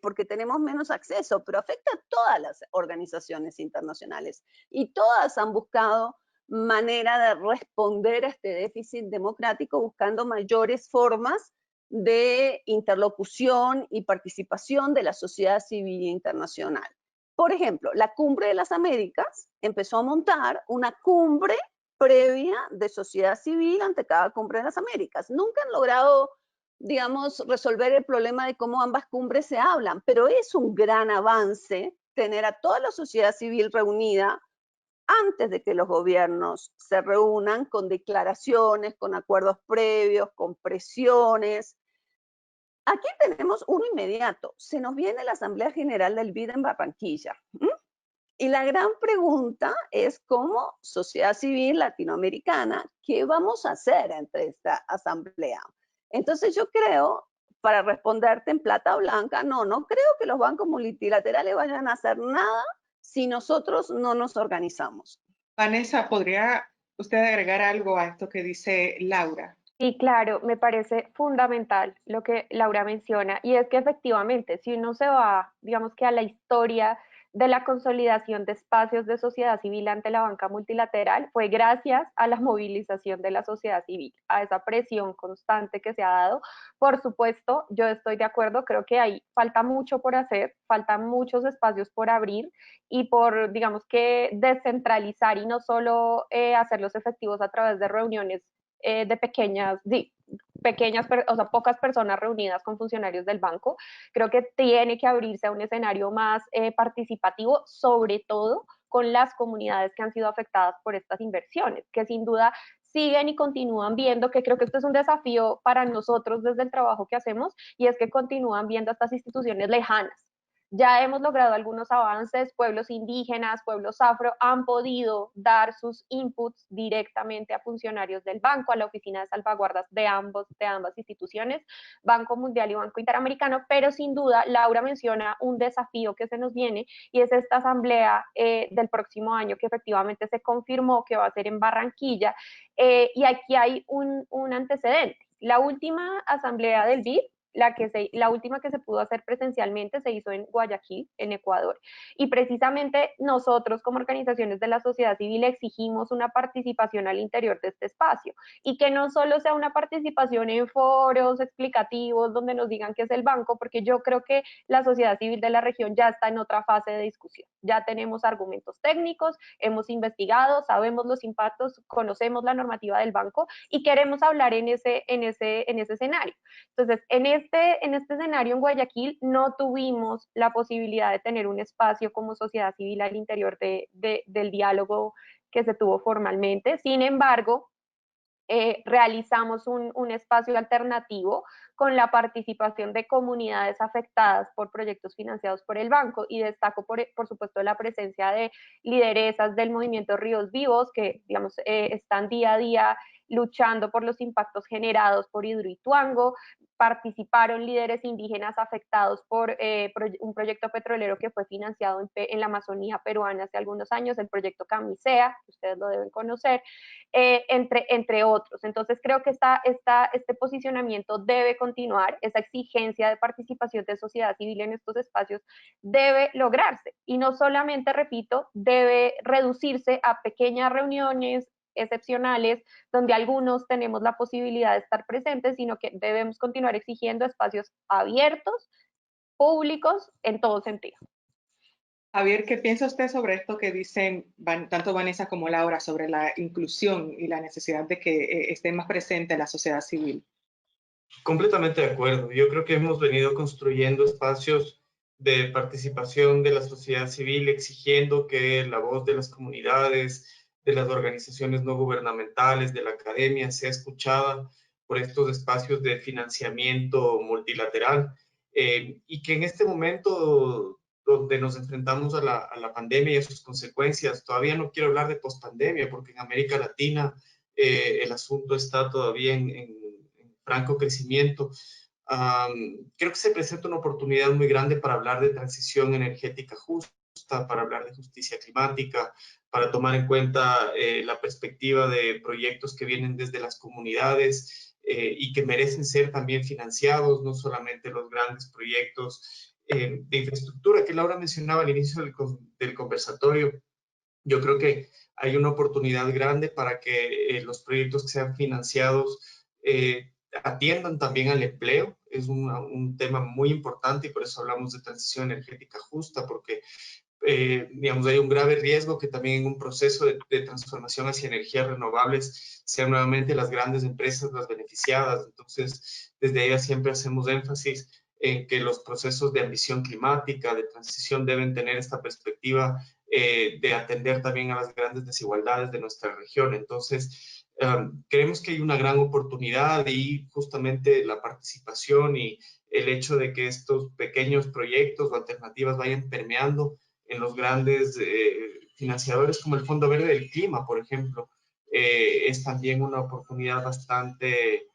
Speaker 2: porque tenemos menos acceso, pero afecta a todas las organizaciones internacionales y todas han buscado manera de responder a este déficit democrático buscando mayores formas de interlocución y participación de la sociedad civil internacional. Por ejemplo, la Cumbre de las Américas empezó a montar una cumbre previa de sociedad civil ante cada Cumbre de las Américas. Nunca han logrado, digamos, resolver el problema de cómo ambas cumbres se hablan, pero es un gran avance tener a toda la sociedad civil reunida antes de que los gobiernos se reúnan con declaraciones, con acuerdos previos, con presiones. Aquí tenemos uno inmediato. Se nos viene la Asamblea General del BID en Barranquilla. Y la gran pregunta es como sociedad civil latinoamericana, ¿qué vamos a hacer entre esta asamblea? Entonces yo creo, para responderte en plata blanca, no creo que los bancos multilaterales vayan a hacer nada si nosotros no nos organizamos.
Speaker 5: Vanessa, ¿podría usted agregar algo a esto que dice Laura?
Speaker 4: Y claro, me parece fundamental lo que Laura menciona, y es que efectivamente, si uno se va, digamos que a la historia de la consolidación de espacios de sociedad civil ante la banca multilateral, fue gracias a la movilización de la sociedad civil, a esa presión constante que se ha dado. Por supuesto, yo estoy de acuerdo, creo que ahí falta mucho por hacer, faltan muchos espacios por abrir y por, digamos que, descentralizar y no solo hacerlos efectivos a través de reuniones de pequeñas, o sea, pocas personas reunidas con funcionarios del banco. Creo que tiene que abrirse a un escenario más participativo, sobre todo con las comunidades que han sido afectadas por estas inversiones, que sin duda siguen y continúan viendo, que creo que esto es un desafío para nosotros desde el trabajo que hacemos, y es que continúan viendo estas instituciones lejanas, Ya hemos logrado algunos avances, pueblos indígenas, pueblos afro han podido dar sus inputs directamente a funcionarios del banco, a la oficina de salvaguardas de ambas instituciones, Banco Mundial y Banco Interamericano, pero sin duda Laura menciona un desafío que se nos viene y es esta asamblea del próximo año que efectivamente se confirmó que va a ser en Barranquilla, y aquí hay un antecedente. La última asamblea del BID, la última que se pudo hacer presencialmente, se hizo en Guayaquil, en Ecuador, y precisamente nosotros como organizaciones de la sociedad civil exigimos una participación al interior de este espacio, y que no solo sea una participación en foros explicativos donde nos digan qué es el banco, porque yo creo que la sociedad civil de la región ya está en otra fase de discusión, ya tenemos argumentos técnicos, hemos investigado, sabemos los impactos, conocemos la normativa del banco y queremos hablar en ese escenario. Entonces, en este escenario en Guayaquil no tuvimos la posibilidad de tener un espacio como sociedad civil al interior del diálogo que se tuvo formalmente. Sin embargo, realizamos un espacio alternativo con la participación de comunidades afectadas por proyectos financiados por el banco, y destaco por supuesto la presencia de lideresas del movimiento Ríos Vivos que, digamos, están día a día luchando por los impactos generados por Hidroituango. Participaron líderes indígenas afectados por un proyecto petrolero que fue financiado en la Amazonía peruana hace algunos años, el proyecto Camisea, ustedes lo deben conocer, entre otros. Entonces creo que este posicionamiento debe continuar, esa exigencia de participación de sociedad civil en estos espacios debe lograrse, y no solamente, repito, debe reducirse a pequeñas reuniones excepcionales donde algunos tenemos la posibilidad de estar presentes, sino que debemos continuar exigiendo espacios abiertos, públicos, en todo sentido.
Speaker 5: Javier, ¿qué piensa usted sobre esto que dicen tanto Vanessa como Laura sobre la inclusión y la necesidad de que esté más presente la sociedad civil?
Speaker 3: Completamente de acuerdo. Yo creo que hemos venido construyendo espacios de participación de la sociedad civil, exigiendo que la voz de las comunidades, de las organizaciones no gubernamentales, de la academia, sea escuchada por estos espacios de financiamiento multilateral, y que en este momento donde nos enfrentamos a la pandemia y a sus consecuencias, todavía no quiero hablar de pospandemia, porque en América Latina el asunto está todavía en franco crecimiento. Creo que se presenta una oportunidad muy grande para hablar de transición energética justa, para hablar de justicia climática, para tomar en cuenta la perspectiva de proyectos que vienen desde las comunidades y que merecen ser también financiados, no solamente los grandes proyectos de infraestructura que Laura mencionaba al inicio del conversatorio. Yo creo que hay una oportunidad grande para que los proyectos que sean financiados atiendan también al empleo. Es un tema muy importante y por eso hablamos de transición energética justa, porque digamos, hay un grave riesgo que también en un proceso de transformación hacia energías renovables sean nuevamente las grandes empresas las beneficiadas. Entonces, desde ahí siempre hacemos énfasis en que los procesos de ambición climática, de transición, deben tener esta perspectiva de atender también a las grandes desigualdades de nuestra región. Entonces, creemos que hay una gran oportunidad y justamente la participación y el hecho de que estos pequeños proyectos o alternativas vayan permeando en los grandes financiadores como el Fondo Verde del Clima, por ejemplo, es también una oportunidad bastante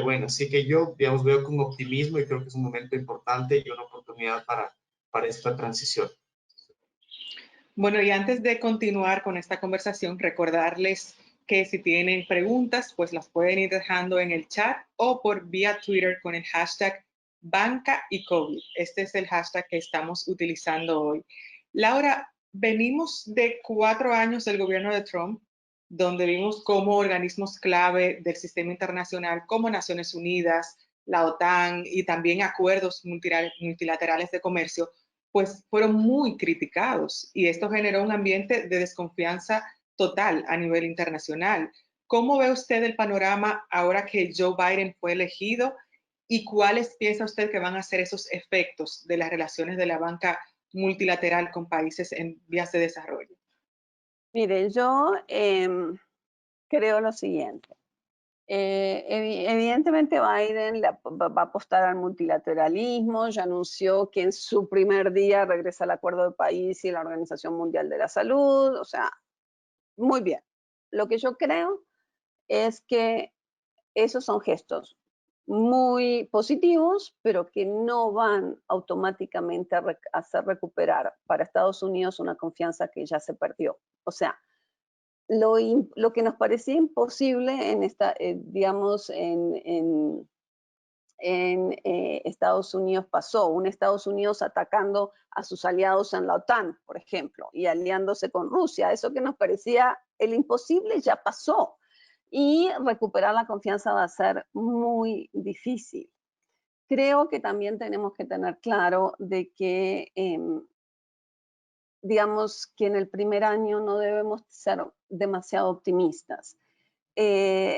Speaker 3: buena. Así que yo, digamos, veo con optimismo y creo que es un momento importante y una oportunidad para esta transición.
Speaker 5: Bueno, y antes de continuar con esta conversación, recordarles que si tienen preguntas, pues las pueden ir dejando en el chat o por vía Twitter con el hashtag Banca y COVID. Este es el hashtag que estamos utilizando hoy. Laura, venimos de 4 años del gobierno de Trump, donde vimos cómo organismos clave del sistema internacional, como Naciones Unidas, la OTAN y también acuerdos multilaterales de comercio, pues fueron muy criticados, y esto generó un ambiente de desconfianza total a nivel internacional. ¿Cómo ve usted el panorama ahora que Joe Biden fue elegido y cuáles piensa usted que van a ser esos efectos de las relaciones de la banca multilateral con países en vías de desarrollo?
Speaker 2: Mire, yo creo lo siguiente. Evidentemente Biden va a apostar al multilateralismo, ya anunció que en su primer día regresa al Acuerdo de París y la Organización Mundial de la Salud, o sea, muy bien. Lo que yo creo es que esos son gestos muy positivos, pero que no van automáticamente a hacer recuperar para Estados Unidos una confianza que ya se perdió. O sea, lo que nos parecía imposible en digamos, en Estados Unidos pasó. Un Estados Unidos atacando a sus aliados en la OTAN, por ejemplo, y aliándose con Rusia. Eso que nos parecía el imposible ya pasó. Y recuperar la confianza va a ser muy difícil. Creo que también tenemos que tener claro de que digamos que en el primer año no debemos ser demasiado optimistas.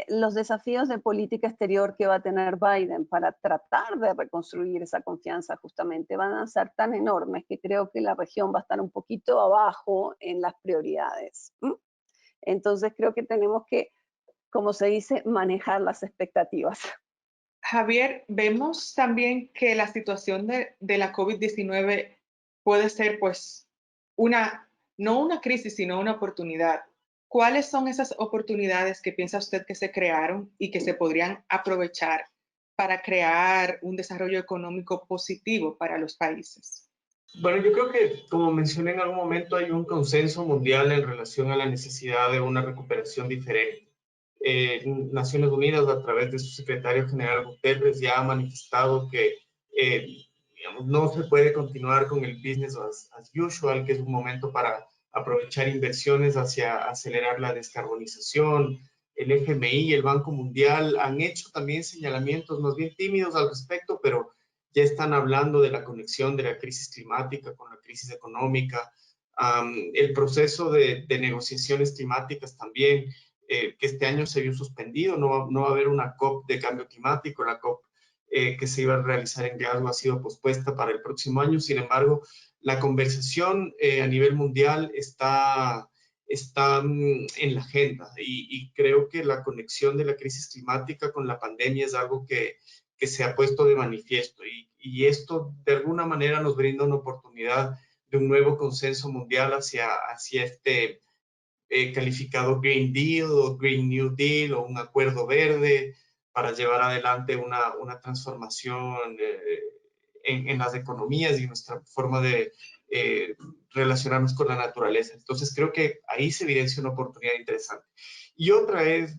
Speaker 2: Los desafíos de política exterior que va a tener Biden para tratar de reconstruir esa confianza justamente van a ser tan enormes que creo que la región va a estar un poquito abajo en las prioridades. Entonces creo que tenemos que, como se dice, manejar las expectativas.
Speaker 5: Javier, vemos también que la situación de la COVID-19 puede ser pues no una crisis, sino una oportunidad. ¿Cuáles son esas oportunidades que piensa usted que se crearon y que se podrían aprovechar para crear un desarrollo económico positivo para los países?
Speaker 3: Bueno, yo creo que, como mencioné en algún momento, hay un consenso mundial en relación a la necesidad de una recuperación diferente. Naciones Unidas, a través de su secretario general Guterres, ya ha manifestado que digamos, no se puede continuar con el business as usual, que es un momento para aprovechar inversiones hacia acelerar la descarbonización. El FMI y el Banco Mundial han hecho también señalamientos más bien tímidos al respecto, pero ya están hablando de la conexión de la crisis climática con la crisis económica. El proceso de negociaciones climáticas también, que este año se vio suspendido, no va a haber una COP de cambio climático, la COP que se iba a realizar en Glasgow ha sido pospuesta para el próximo año. Sin embargo, la conversación a nivel mundial está en la agenda y creo que la conexión de la crisis climática con la pandemia es algo que se ha puesto de manifiesto y esto de alguna manera nos brinda una oportunidad de un nuevo consenso mundial hacia este calificado Green Deal o Green New Deal o un acuerdo verde para llevar adelante una transformación en las economías y en nuestra forma de relacionarnos con la naturaleza. Entonces creo que ahí se evidencia una oportunidad interesante. Y otra es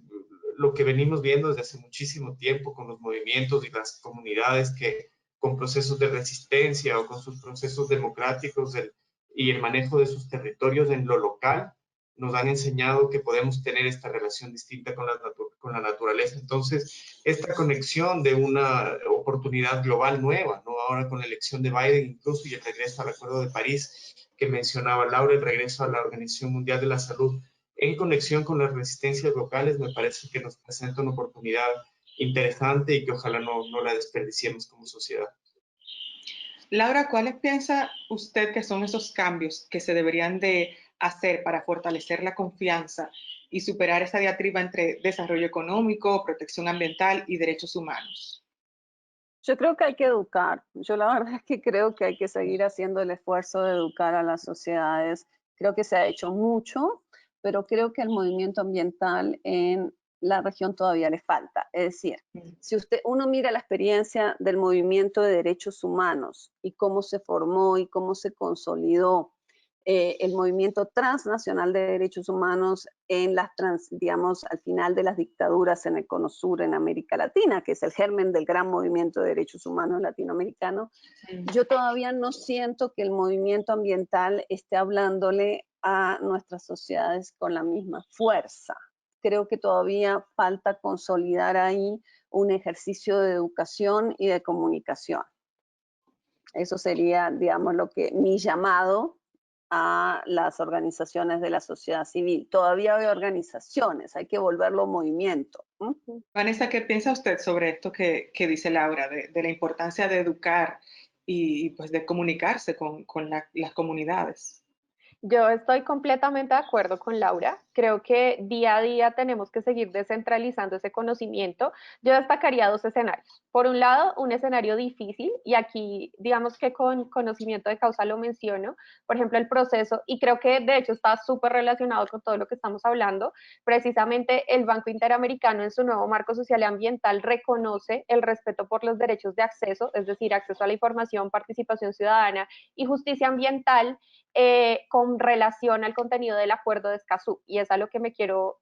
Speaker 3: lo que venimos viendo desde hace muchísimo tiempo con los movimientos y las comunidades que con procesos de resistencia o con sus procesos democráticos y el manejo de sus territorios en lo local, nos han enseñado que podemos tener esta relación distinta con la naturaleza. Entonces, esta conexión de una oportunidad global nueva, ¿no? Ahora con la elección de Biden incluso y el regreso al Acuerdo de París que mencionaba Laura, el regreso a la Organización Mundial de la Salud, en conexión con las resistencias locales, me parece que nos presenta una oportunidad interesante y que ojalá no la desperdiciemos como sociedad.
Speaker 5: Laura, ¿cuáles piensa usted que son esos cambios que se deberían de hacer para fortalecer la confianza y superar esa diatriba entre desarrollo económico, protección ambiental y derechos humanos?
Speaker 2: Yo creo que hay que educar. Yo la verdad es que creo que hay que seguir haciendo el esfuerzo de educar a las sociedades. Creo que se ha hecho mucho, pero creo que el movimiento ambiental en la región todavía le falta. Es decir, si uno mira la experiencia del movimiento de derechos humanos y cómo se formó y cómo se consolidó el movimiento transnacional de derechos humanos en digamos, al final de las dictaduras en el Cono Sur, en América Latina, que es el germen del gran movimiento de derechos humanos latinoamericano, yo todavía no siento que el movimiento ambiental esté hablándole a nuestras sociedades con la misma fuerza. Creo que todavía falta consolidar ahí un ejercicio de educación y de comunicación. Eso sería, digamos, mi llamado a las organizaciones de la sociedad civil. Todavía hay organizaciones, hay que volverlo movimiento.
Speaker 5: Vanessa, ¿qué piensa usted sobre esto que dice Laura, de la importancia de educar y pues de comunicarse con las comunidades?
Speaker 4: Yo estoy completamente de acuerdo con Laura. Creo que día a día tenemos que seguir descentralizando ese conocimiento. Yo destacaría dos escenarios. Por un lado, un escenario difícil, y aquí digamos que con conocimiento de causa lo menciono, por ejemplo, el proceso, y creo que de hecho está súper relacionado con todo lo que estamos hablando. Precisamente el Banco Interamericano en su nuevo marco social y ambiental reconoce el respeto por los derechos de acceso, es decir, acceso a la información, participación ciudadana y justicia ambiental con relación al contenido del acuerdo de Escazú, y es a lo que me quiero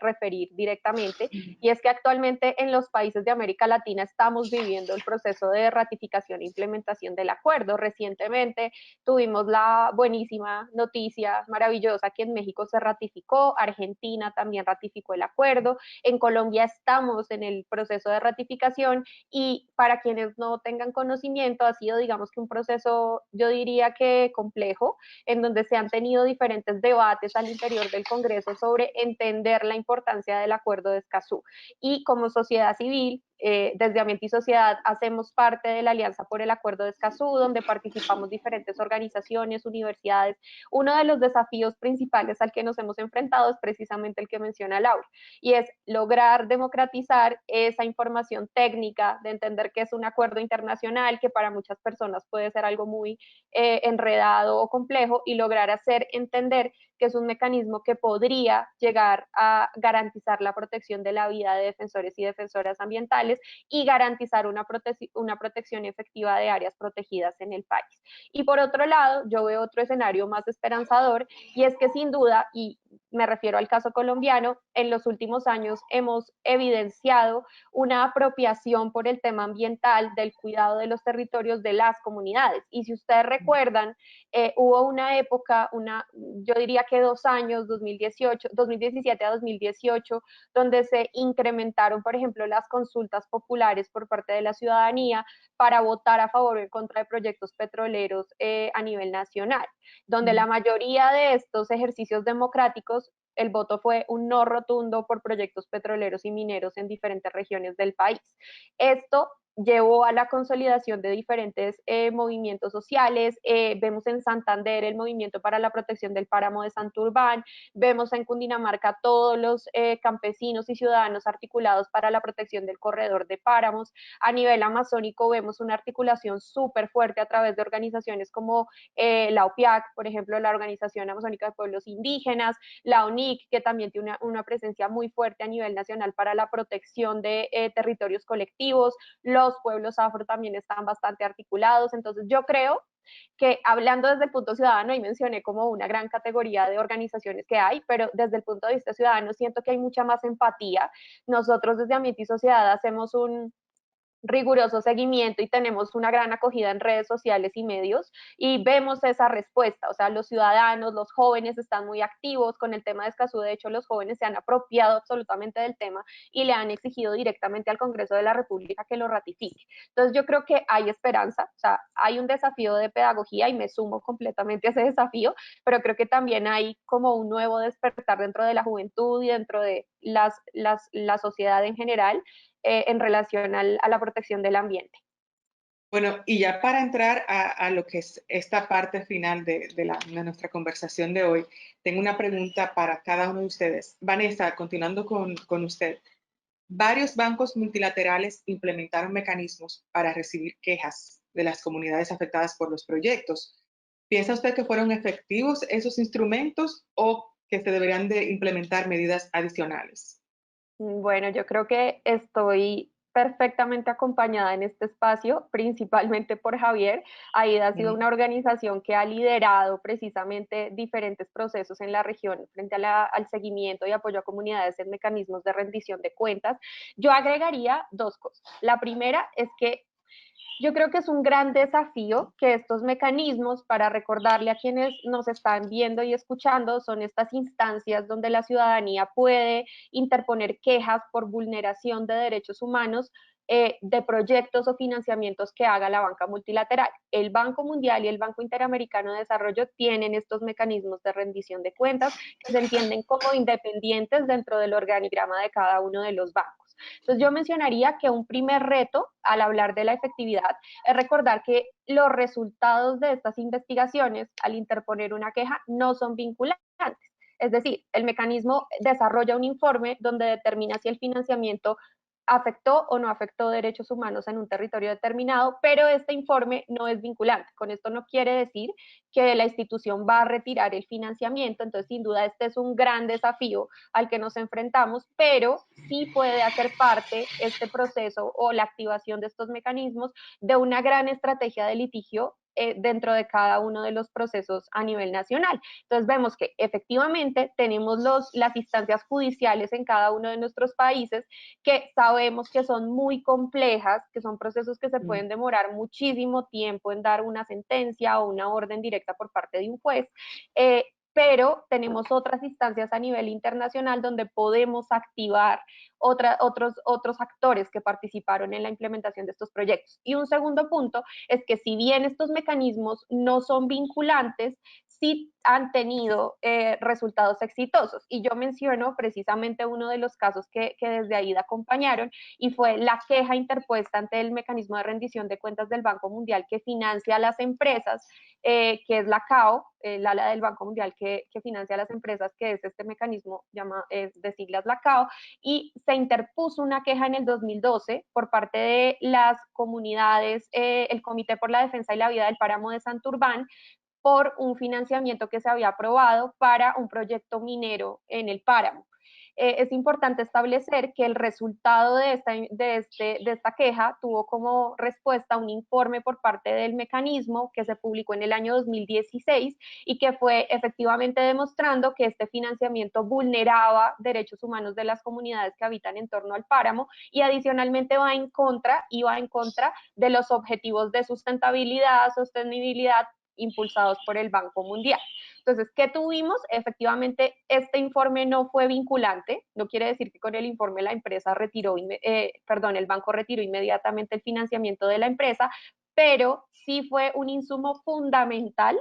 Speaker 4: referir directamente, y es que actualmente en los países de América Latina estamos viviendo el proceso de ratificación e implementación del acuerdo. Recientemente tuvimos la buenísima noticia maravillosa que en México se ratificó, Argentina también ratificó el acuerdo, en Colombia estamos en el proceso de ratificación, y para quienes no tengan conocimiento, ha sido digamos que un proceso, yo diría que complejo, en donde se han tenido diferentes debates al interior del Congreso sobre entender la importancia del acuerdo de Escazú. Y como sociedad civil, desde Ambiente y Sociedad hacemos parte de la Alianza por el Acuerdo de Escazú, donde participamos diferentes organizaciones, universidades. Uno de los desafíos principales al que nos hemos enfrentado es precisamente el que menciona Laura, y es lograr democratizar esa información técnica, de entender que es un acuerdo internacional, que para muchas personas puede ser algo muy enredado o complejo, y lograr hacer entender que es un mecanismo que podría llegar a garantizar la protección de la vida de defensores y defensoras ambientales y garantizar una protección efectiva de áreas protegidas en el país. Y por otro lado, yo veo otro escenario más esperanzador, y es que sin duda, y me refiero al caso colombiano, en los últimos años hemos evidenciado una apropiación por el tema ambiental del cuidado de los territorios de las comunidades. Y si ustedes recuerdan, hubo una época, yo diría que 2 años, 2017 a 2018, donde se incrementaron, por ejemplo, las consultas populares por parte de la ciudadanía para votar a favor o en contra de proyectos petroleros a nivel nacional, donde la mayoría de estos ejercicios democráticos, el voto fue un no rotundo por proyectos petroleros y mineros en diferentes regiones del país. Esto llevó a la consolidación de diferentes movimientos sociales. Vemos en Santander el movimiento para la protección del páramo de Santurbán, vemos en Cundinamarca todos los campesinos y ciudadanos articulados para la protección del corredor de páramos. A nivel amazónico vemos una articulación súper fuerte a través de organizaciones como la OPIAC, por ejemplo, la Organización Amazónica de Pueblos Indígenas, la ONIC, que también tiene una presencia muy fuerte a nivel nacional para la protección de territorios colectivos. Los pueblos afro también están bastante articulados. Entonces yo creo que, hablando desde el punto ciudadano, y mencioné como una gran categoría de organizaciones que hay, pero desde el punto de vista ciudadano siento que hay mucha más empatía. Nosotros desde Ambiente y Sociedad hacemos un riguroso seguimiento y tenemos una gran acogida en redes sociales y medios, y vemos esa respuesta. O sea, los ciudadanos, los jóvenes están muy activos con el tema de Escazú. De hecho, los jóvenes se han apropiado absolutamente del tema y le han exigido directamente al Congreso de la República que lo ratifique. Entonces yo creo que hay esperanza. O sea, hay un desafío de pedagogía y me sumo completamente a ese desafío, pero creo que también hay como un nuevo despertar dentro de la juventud y dentro de la sociedad en general, en relación a la protección del ambiente.
Speaker 5: Bueno, y ya para entrar a lo que es esta parte final de nuestra conversación de hoy, tengo una pregunta para cada uno de ustedes. Vanessa, continuando con usted, varios bancos multilaterales implementaron mecanismos para recibir quejas de las comunidades afectadas por los proyectos. ¿Piensa usted que fueron efectivos esos instrumentos o que se deberían de implementar medidas adicionales?
Speaker 4: Bueno, yo creo que estoy perfectamente acompañada en este espacio, principalmente por Javier. AIDA ha sido una organización que ha liderado precisamente diferentes procesos en la región frente al seguimiento y apoyo a comunidades en mecanismos de rendición de cuentas. Yo agregaría 2 cosas. La primera es que yo creo que es un gran desafío que estos mecanismos, para recordarle a quienes nos están viendo y escuchando, son estas instancias donde la ciudadanía puede interponer quejas por vulneración de derechos humanos de proyectos o financiamientos que haga la banca multilateral. El Banco Mundial y el Banco Interamericano de Desarrollo tienen estos mecanismos de rendición de cuentas que se entienden como independientes dentro del organigrama de cada uno de los bancos. Entonces yo mencionaría que un primer reto al hablar de la efectividad es recordar que los resultados de estas investigaciones al interponer una queja no son vinculantes. Es decir, el mecanismo desarrolla un informe donde determina si el financiamiento afectó o no afectó derechos humanos en un territorio determinado, pero este informe no es vinculante. Con esto no quiere decir que la institución va a retirar el financiamiento, entonces sin duda este es un gran desafío al que nos enfrentamos, pero sí puede hacer parte este proceso o la activación de estos mecanismos de una gran estrategia de litigio dentro de cada uno de los procesos a nivel nacional. Entonces vemos que efectivamente tenemos las instancias judiciales en cada uno de nuestros países que sabemos que son muy complejas, que son procesos que se pueden demorar muchísimo tiempo en dar una sentencia o una orden directa por parte de un juez, pero tenemos otras instancias a nivel internacional donde podemos activar otros actores que participaron en la implementación de estos proyectos. Y un segundo punto es que si bien estos mecanismos no son vinculantes, sí han tenido resultados exitosos. Y yo menciono precisamente uno de los casos que desde AIDA acompañaron y fue la queja interpuesta ante el mecanismo de rendición de cuentas del Banco Mundial que financia a las empresas, que es la CAO, el ala del Banco Mundial que financia a las empresas, que es este mecanismo de siglas la CAO, y se interpuso una queja en el 2012 por parte de las comunidades, el Comité por la Defensa y la Vida del Páramo de Santurbán, por un financiamiento que se había aprobado para un proyecto minero en el páramo. Es importante establecer que el resultado de esta queja tuvo como respuesta un informe por parte del mecanismo que se publicó en el año 2016 y que fue efectivamente demostrando que este financiamiento vulneraba derechos humanos de las comunidades que habitan en torno al páramo y adicionalmente iba en contra de los objetivos de sustentabilidad, sostenibilidad impulsados por el Banco Mundial. Entonces, ¿qué tuvimos? Efectivamente, este informe no fue vinculante, no quiere decir que con el informe la empresa el banco retiró inmediatamente el financiamiento de la empresa, pero sí fue un insumo fundamental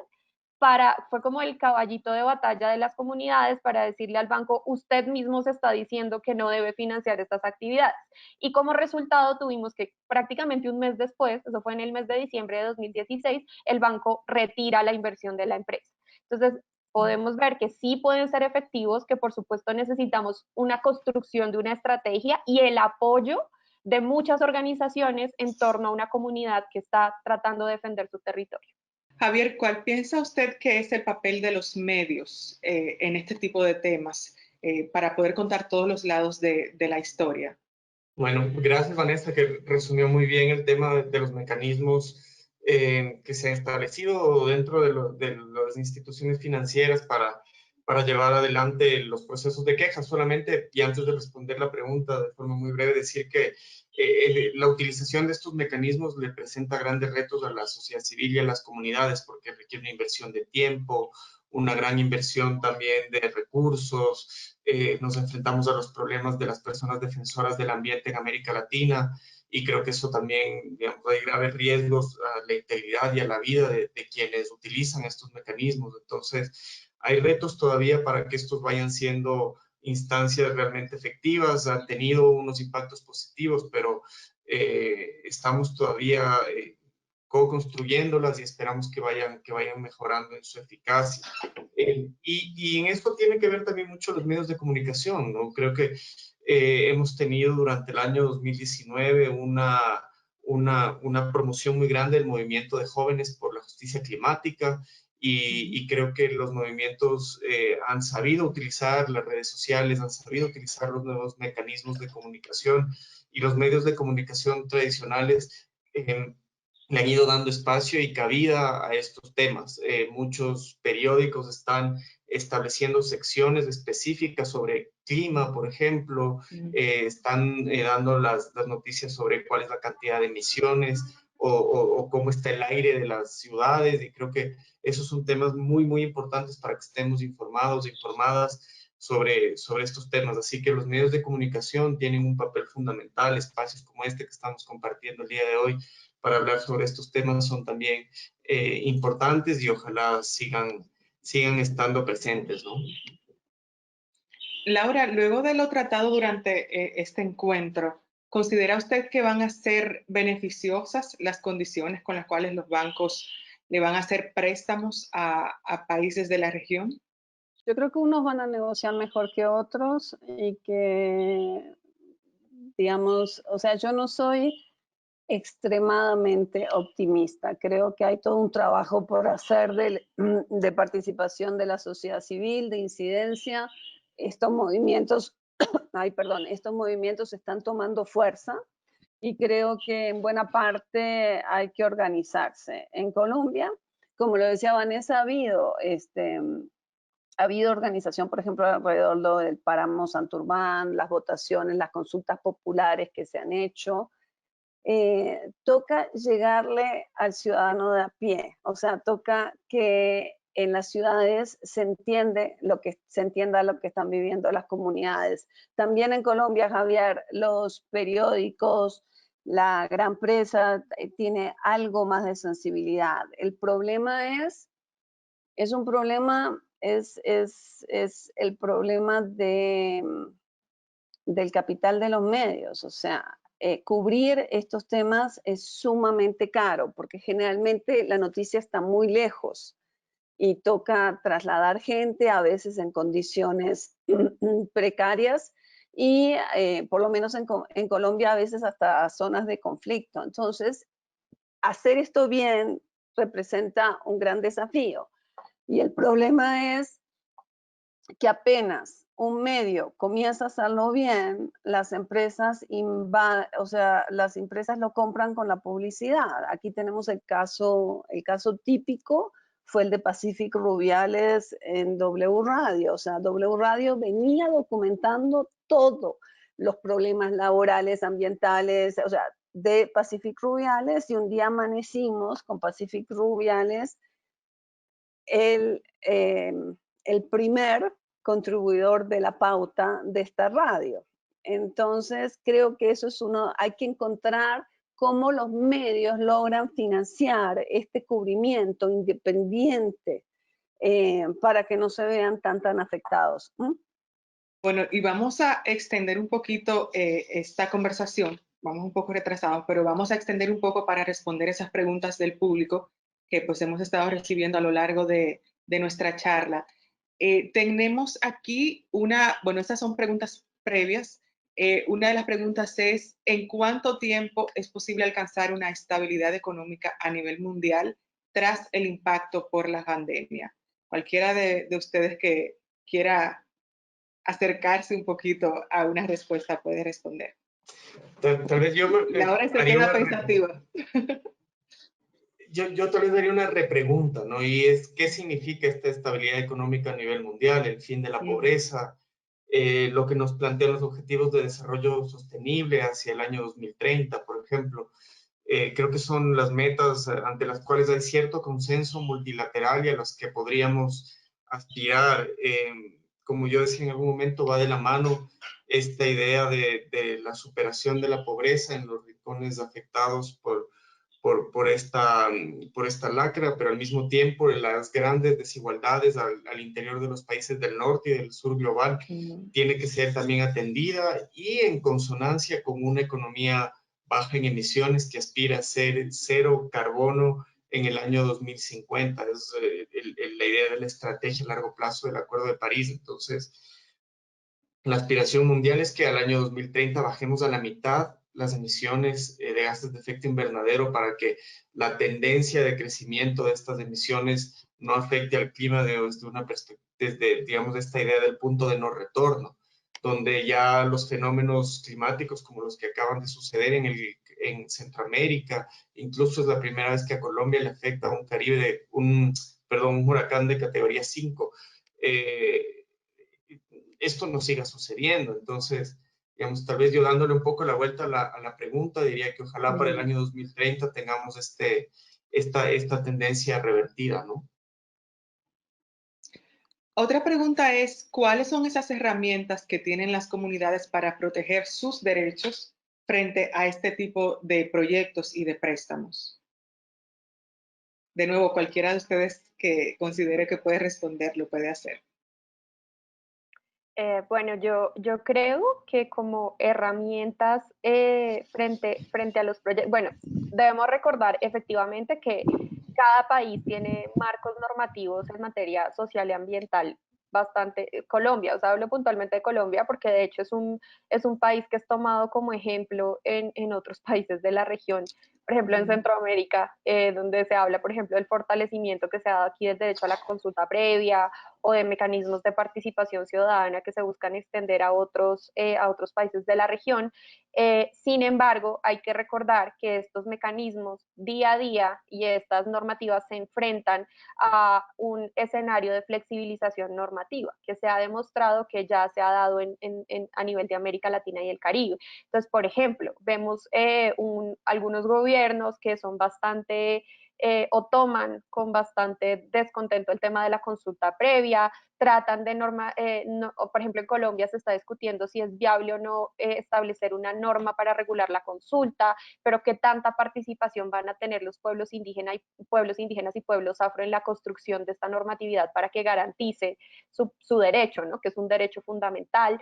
Speaker 4: fue como el caballito de batalla de las comunidades para decirle al banco, usted mismo se está diciendo que no debe financiar estas actividades. Y como resultado tuvimos que prácticamente un mes después, eso fue en el mes de diciembre de 2016, el banco retira la inversión de la empresa. Entonces, podemos ver que sí pueden ser efectivos, que por supuesto necesitamos una construcción de una estrategia y el apoyo de muchas organizaciones en torno a una comunidad que está tratando de defender su territorio.
Speaker 5: Javier, ¿cuál piensa usted que es el papel de los medios en este tipo de temas para poder contar todos los lados de la historia?
Speaker 3: Bueno, gracias Vanessa, que resumió muy bien el tema de los mecanismos que se han establecido dentro de las instituciones financieras para llevar adelante los procesos de quejas. Solamente, y antes de responder la pregunta de forma muy breve, decir que la utilización de estos mecanismos le presenta grandes retos a la sociedad civil y a las comunidades porque requiere una inversión de tiempo, una gran inversión también de recursos. Nos enfrentamos a los problemas de las personas defensoras del ambiente en América Latina y creo que eso también, digamos, hay graves riesgos a la integridad y a la vida de quienes utilizan estos mecanismos. Entonces, hay retos todavía para que estos vayan siendo instancias realmente efectivas. Han tenido unos impactos positivos, pero estamos todavía co-construyéndolas y esperamos que vayan mejorando en su eficacia. Y en esto tiene que ver también mucho los medios de comunicación, ¿no? Creo que hemos tenido durante el año 2019 una promoción muy grande del movimiento de jóvenes por la justicia climática y creo que los movimientos han sabido utilizar las redes sociales, han sabido utilizar los nuevos mecanismos de comunicación y los medios de comunicación tradicionales le han ido dando espacio y cabida a estos temas. Muchos periódicos están estableciendo secciones específicas sobre clima, por ejemplo, están dando las noticias sobre cuál es la cantidad de emisiones o cómo está el aire de las ciudades, y creo que esos son temas muy, muy importantes para que estemos informados e informadas sobre estos temas. Así que los medios de comunicación tienen un papel fundamental, espacios como este que estamos compartiendo el día de hoy para hablar sobre estos temas son también importantes y ojalá sigan estando presentes, ¿no?
Speaker 5: Laura, luego de lo tratado durante este encuentro, ¿considera usted que van a ser beneficiosas las condiciones con las cuales los bancos le van a hacer préstamos a países de la región?
Speaker 2: Yo creo que unos van a negociar mejor que otros y que, digamos, o sea, yo no soy extremadamente optimista. Creo que hay todo un trabajo por hacer de participación de la sociedad civil, de incidencia. Estos movimientos, estos movimientos están tomando fuerza y creo que en buena parte hay que organizarse. En Colombia, como lo decía Vanessa, ha habido organización, por ejemplo, alrededor del páramo Santurbán, las votaciones, las consultas populares que se han hecho. Toca llegarle al ciudadano de a pie, o sea, toca que en las ciudades se entienda lo que están viviendo las comunidades. También en Colombia, Javier, los periódicos, la gran prensa tiene algo más de sensibilidad. El problema es un problema, es el problema del capital de los medios, o sea, cubrir estos temas es sumamente caro porque generalmente la noticia está muy lejos y toca trasladar gente a veces en condiciones precarias y por lo menos en Colombia a veces hasta zonas de conflicto. Entonces, hacer esto bien representa un gran desafío y el problema es que apenas un medio comienza a hacerlo bien, las empresas las empresas lo compran con la publicidad. Aquí tenemos el caso típico fue el de Pacific Rubiales en W Radio. O sea, W Radio venía documentando todo, los problemas laborales, ambientales, o sea, de Pacific Rubiales, y un día amanecimos con Pacific Rubiales el primer contribuidor de la pauta de esta radio. Entonces, creo que eso es hay que encontrar cómo los medios logran financiar este cubrimiento independiente para que no se vean tan afectados.
Speaker 5: Bueno, y vamos a extender un poquito esta conversación. Vamos un poco retrasados, pero vamos a extender un poco para responder esas preguntas del público que pues hemos estado recibiendo a lo largo de nuestra charla. Tenemos aquí estas son preguntas previas. Una de las preguntas es, ¿en cuánto tiempo es posible alcanzar una estabilidad económica a nivel mundial tras el impacto por la pandemia? Cualquiera de ustedes que quiera acercarse un poquito a una respuesta puede responder.
Speaker 3: Tal vez yo
Speaker 5: Laura se queda pensativa.
Speaker 3: Yo tal vez daría una repregunta, ¿no? Y es, ¿qué significa esta estabilidad económica a nivel mundial, el fin de la pobreza, lo que nos plantean los objetivos de desarrollo sostenible hacia el año 2030, por ejemplo? Creo que son las metas ante las cuales hay cierto consenso multilateral y a las que podríamos aspirar. Como yo decía en algún momento, va de la mano esta idea de la superación de la pobreza en los rincones afectados por esta lacra, pero al mismo tiempo las grandes desigualdades al interior de los países del norte y del sur global tiene que ser también atendida y en consonancia con una economía baja en emisiones que aspira a ser cero carbono en el año 2050. Es la idea de la estrategia a largo plazo del Acuerdo de París. Entonces, la aspiración mundial es que al año 2030 bajemos a la mitad las emisiones de gases de efecto invernadero para que la tendencia de crecimiento de estas emisiones no afecte al clima desde digamos, esta idea del punto de no retorno, donde ya los fenómenos climáticos como los que acaban de suceder en Centroamérica, incluso es la primera vez que a Colombia le afecta un huracán de categoría 5, esto no siga sucediendo. Entonces, digamos, tal vez yo dándole un poco la vuelta a la pregunta, diría que ojalá para el año 2030 tengamos esta tendencia revertida, ¿no?
Speaker 5: Otra pregunta es, ¿cuáles son esas herramientas que tienen las comunidades para proteger sus derechos frente a este tipo de proyectos y de préstamos? De nuevo, cualquiera de ustedes que considere que puede responder, lo puede hacer.
Speaker 4: Bueno, yo creo que como herramientas frente a los proyectos, bueno, debemos recordar efectivamente que cada país tiene marcos normativos en materia social y ambiental bastante, Colombia, o sea, hablo puntualmente de Colombia porque de hecho es un país que es tomado como ejemplo en otros países de la región, por ejemplo en Centroamérica, donde se habla, por ejemplo, del fortalecimiento que se ha dado aquí del derecho a la consulta previa, o de mecanismos de participación ciudadana que se buscan extender a otros países de la región. Sin embargo, hay que recordar que estos mecanismos día a día y estas normativas se enfrentan a un escenario de flexibilización normativa que se ha demostrado que ya se ha dado a nivel de América Latina y el Caribe. Entonces, por ejemplo, vemos algunos gobiernos que son bastante o toman con bastante descontento el tema de la consulta previa, tratan de por ejemplo en Colombia se está discutiendo si es viable o no establecer una norma para regular la consulta, pero qué tanta participación van a tener los pueblos indígenas y pueblos afro en la construcción de esta normatividad para que garantice su derecho, ¿no? Que es un derecho fundamental.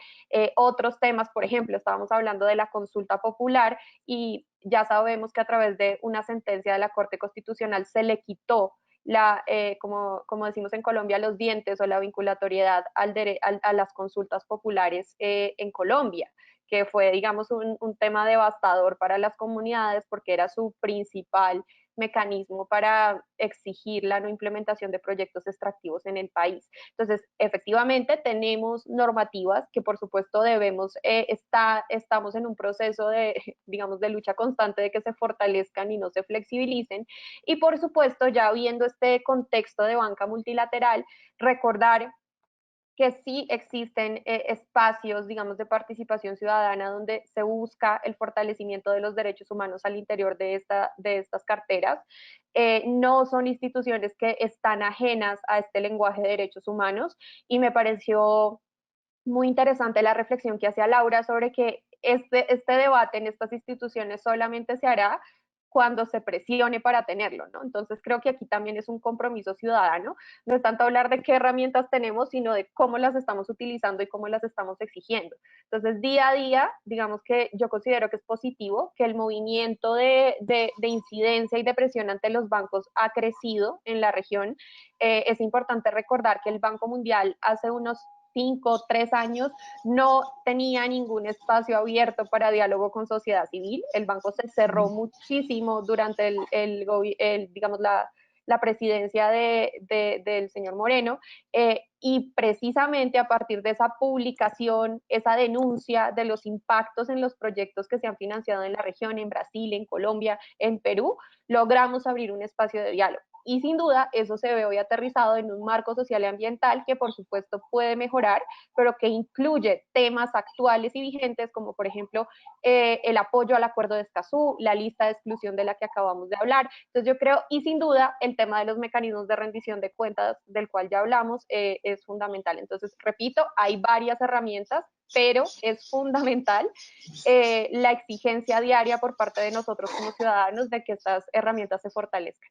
Speaker 4: Otros temas, por ejemplo, estábamos hablando de la consulta popular y ya sabemos que a través de una sentencia de la Corte Constitucional se le quitó como decimos en Colombia, los dientes o la vinculatoriedad a las consultas populares en Colombia, que fue, digamos, un tema devastador para las comunidades porque era su principal mecanismo para exigir la no implementación de proyectos extractivos en el país. Entonces, efectivamente, tenemos normativas que, por supuesto, estamos en un proceso de, digamos, de lucha constante de que se fortalezcan y no se flexibilicen. Y, por supuesto, ya viendo este contexto de banca multilateral, recordar que sí existen espacios, digamos, de participación ciudadana donde se busca el fortalecimiento de los derechos humanos al interior de estas carteras. No son instituciones que están ajenas a este lenguaje de derechos humanos y me pareció muy interesante la reflexión que hacía Laura sobre que este debate en estas instituciones solamente se hará cuando se presione para tenerlo, ¿no? Entonces creo que aquí también es un compromiso ciudadano, no es tanto hablar de qué herramientas tenemos, sino de cómo las estamos utilizando y cómo las estamos exigiendo. Entonces día a día, digamos que yo considero que es positivo, que el movimiento de incidencia y de presión ante los bancos ha crecido en la región. Es importante recordar que el Banco Mundial hace unos 5, 3 años, no tenía ningún espacio abierto para diálogo con sociedad civil. El banco se cerró muchísimo durante digamos, la presidencia del señor Moreno, y precisamente a partir de esa publicación, esa denuncia de los impactos en los proyectos que se han financiado en la región, en Brasil, en Colombia, en Perú, logramos abrir un espacio de diálogo. Y sin duda eso se ve hoy aterrizado en un marco social y ambiental que por supuesto puede mejorar, pero que incluye temas actuales y vigentes como por ejemplo el apoyo al acuerdo de Escazú, la lista de exclusión de la que acabamos de hablar. Entonces yo creo, y sin duda, el tema de los mecanismos de rendición de cuentas del cual ya hablamos es fundamental. Entonces, repito, hay varias herramientas, pero es fundamental la exigencia diaria por parte de nosotros como ciudadanos de que estas herramientas se fortalezcan.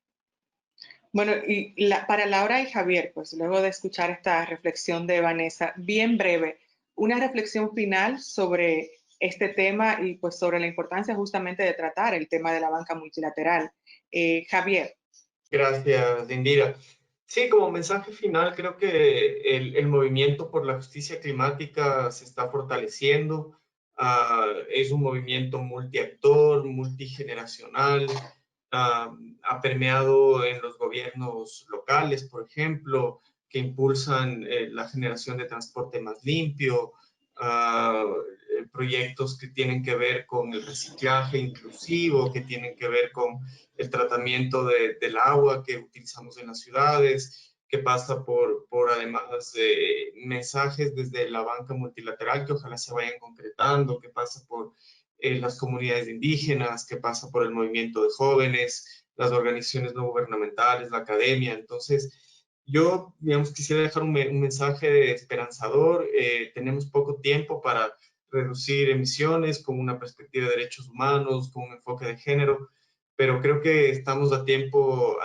Speaker 5: Bueno, y para Laura y Javier, pues luego de escuchar esta reflexión de Vanessa, bien breve, una reflexión final sobre este tema y pues sobre la importancia justamente de tratar el tema de la banca multilateral. Javier.
Speaker 3: Gracias, Indira. Sí, como mensaje final, creo que el movimiento por la justicia climática se está fortaleciendo. Es un movimiento multiactor, multigeneracional. Ha permeado en los gobiernos locales, por ejemplo, que impulsan la generación de transporte más limpio, proyectos que tienen que ver con el reciclaje inclusivo, que tienen que ver con el tratamiento del agua que utilizamos en las ciudades, que pasa por además mensajes desde la banca multilateral que ojalá se vayan concretando, que pasa por las comunidades indígenas, que pasa por el movimiento de jóvenes, las organizaciones no gubernamentales, la academia. Entonces, yo, digamos, quisiera dejar un mensaje esperanzador. Tenemos poco tiempo para reducir emisiones con una perspectiva de derechos humanos, con un enfoque de género, pero creo que estamos a tiempo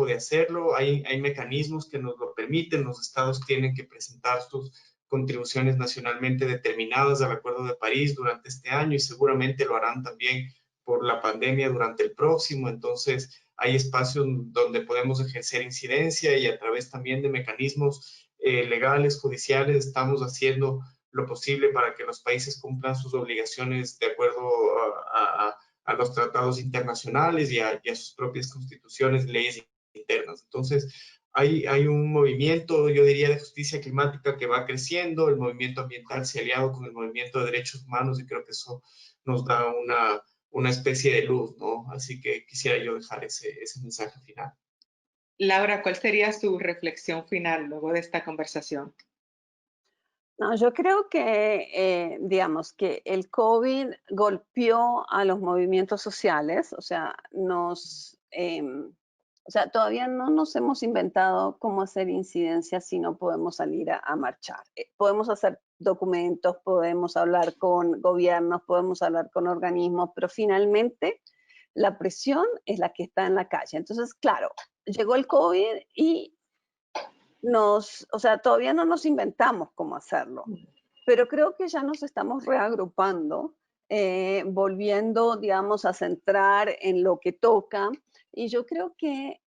Speaker 3: de hacerlo. Hay mecanismos que nos lo permiten. Los estados tienen que presentar sus contribuciones nacionalmente determinadas al Acuerdo de París durante este año y seguramente lo harán también por la pandemia durante el próximo. Entonces, hay espacios donde podemos ejercer incidencia y a través también de mecanismos legales, judiciales, estamos haciendo lo posible para que los países cumplan sus obligaciones de acuerdo a los tratados internacionales y a sus propias constituciones, leyes internas. Entonces, hay un movimiento, yo diría, de justicia climática que va creciendo, el movimiento ambiental se ha aliado con el movimiento de derechos humanos y creo que eso nos da una especie de luz, ¿no? Así que quisiera yo dejar ese mensaje final.
Speaker 5: Laura, ¿cuál sería su reflexión final luego de esta conversación?
Speaker 2: No, yo creo que, digamos, que el COVID golpeó a los movimientos sociales, o sea, o sea, todavía no nos hemos inventado cómo hacer incidencia si no podemos salir a marchar. Podemos hacer documentos, podemos hablar con gobiernos, podemos hablar con organismos, pero finalmente la presión es la que está en la calle. Entonces, claro, llegó el COVID y o sea, todavía no nos inventamos cómo hacerlo, pero creo que ya nos estamos reagrupando, volviendo, digamos, a centrar en lo que toca. Y yo creo que,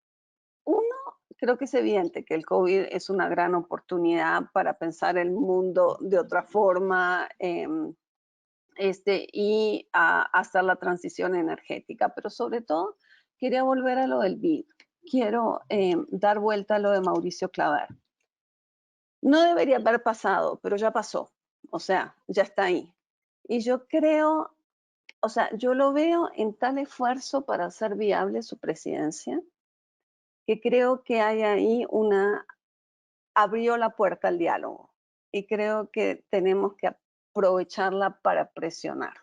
Speaker 2: creo que es evidente que el COVID es una gran oportunidad para pensar el mundo de otra forma y a hacer la transición energética, pero sobre todo quería volver a lo del BID. Quiero dar vuelta a lo de Mauricio Claver. No debería haber pasado, pero ya pasó. O sea, ya está ahí. Y yo creo, o sea, yo lo veo en tal esfuerzo para hacer viable su presidencia, que creo que hay ahí abrió la puerta al diálogo. Y creo que tenemos que aprovecharla para presionar.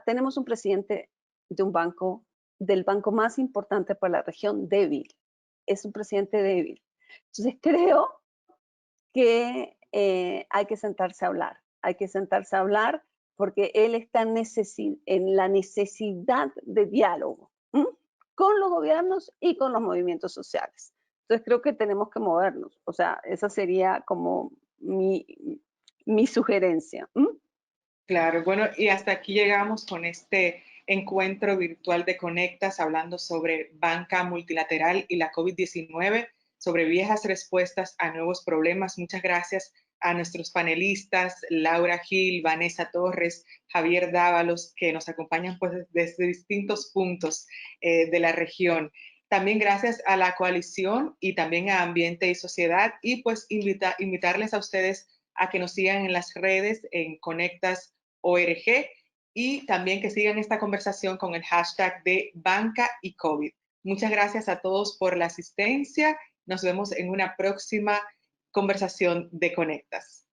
Speaker 2: Tenemos un presidente de un banco, del banco más importante para la región, débil. Es un presidente débil. Entonces creo que hay que sentarse a hablar porque él está en la necesidad de diálogo con los gobiernos y con los movimientos sociales. Entonces creo que tenemos que movernos, o sea, esa sería como mi sugerencia.
Speaker 5: Claro, bueno, y hasta aquí llegamos con este encuentro virtual de Conectas hablando sobre banca multilateral y la COVID-19, sobre viejas respuestas a nuevos problemas. Muchas gracias a nuestros panelistas, Laura Gil, Vanessa Torres, Javier Dávalos, que nos acompañan pues desde distintos puntos de la región. También gracias a la coalición y también a Ambiente y Sociedad y pues invitarles a ustedes a que nos sigan en las redes en Conectas.org y también que sigan esta conversación con el hashtag de Banca y COVID. Muchas gracias a todos por la asistencia. Nos vemos en una próxima conversación de Conectas.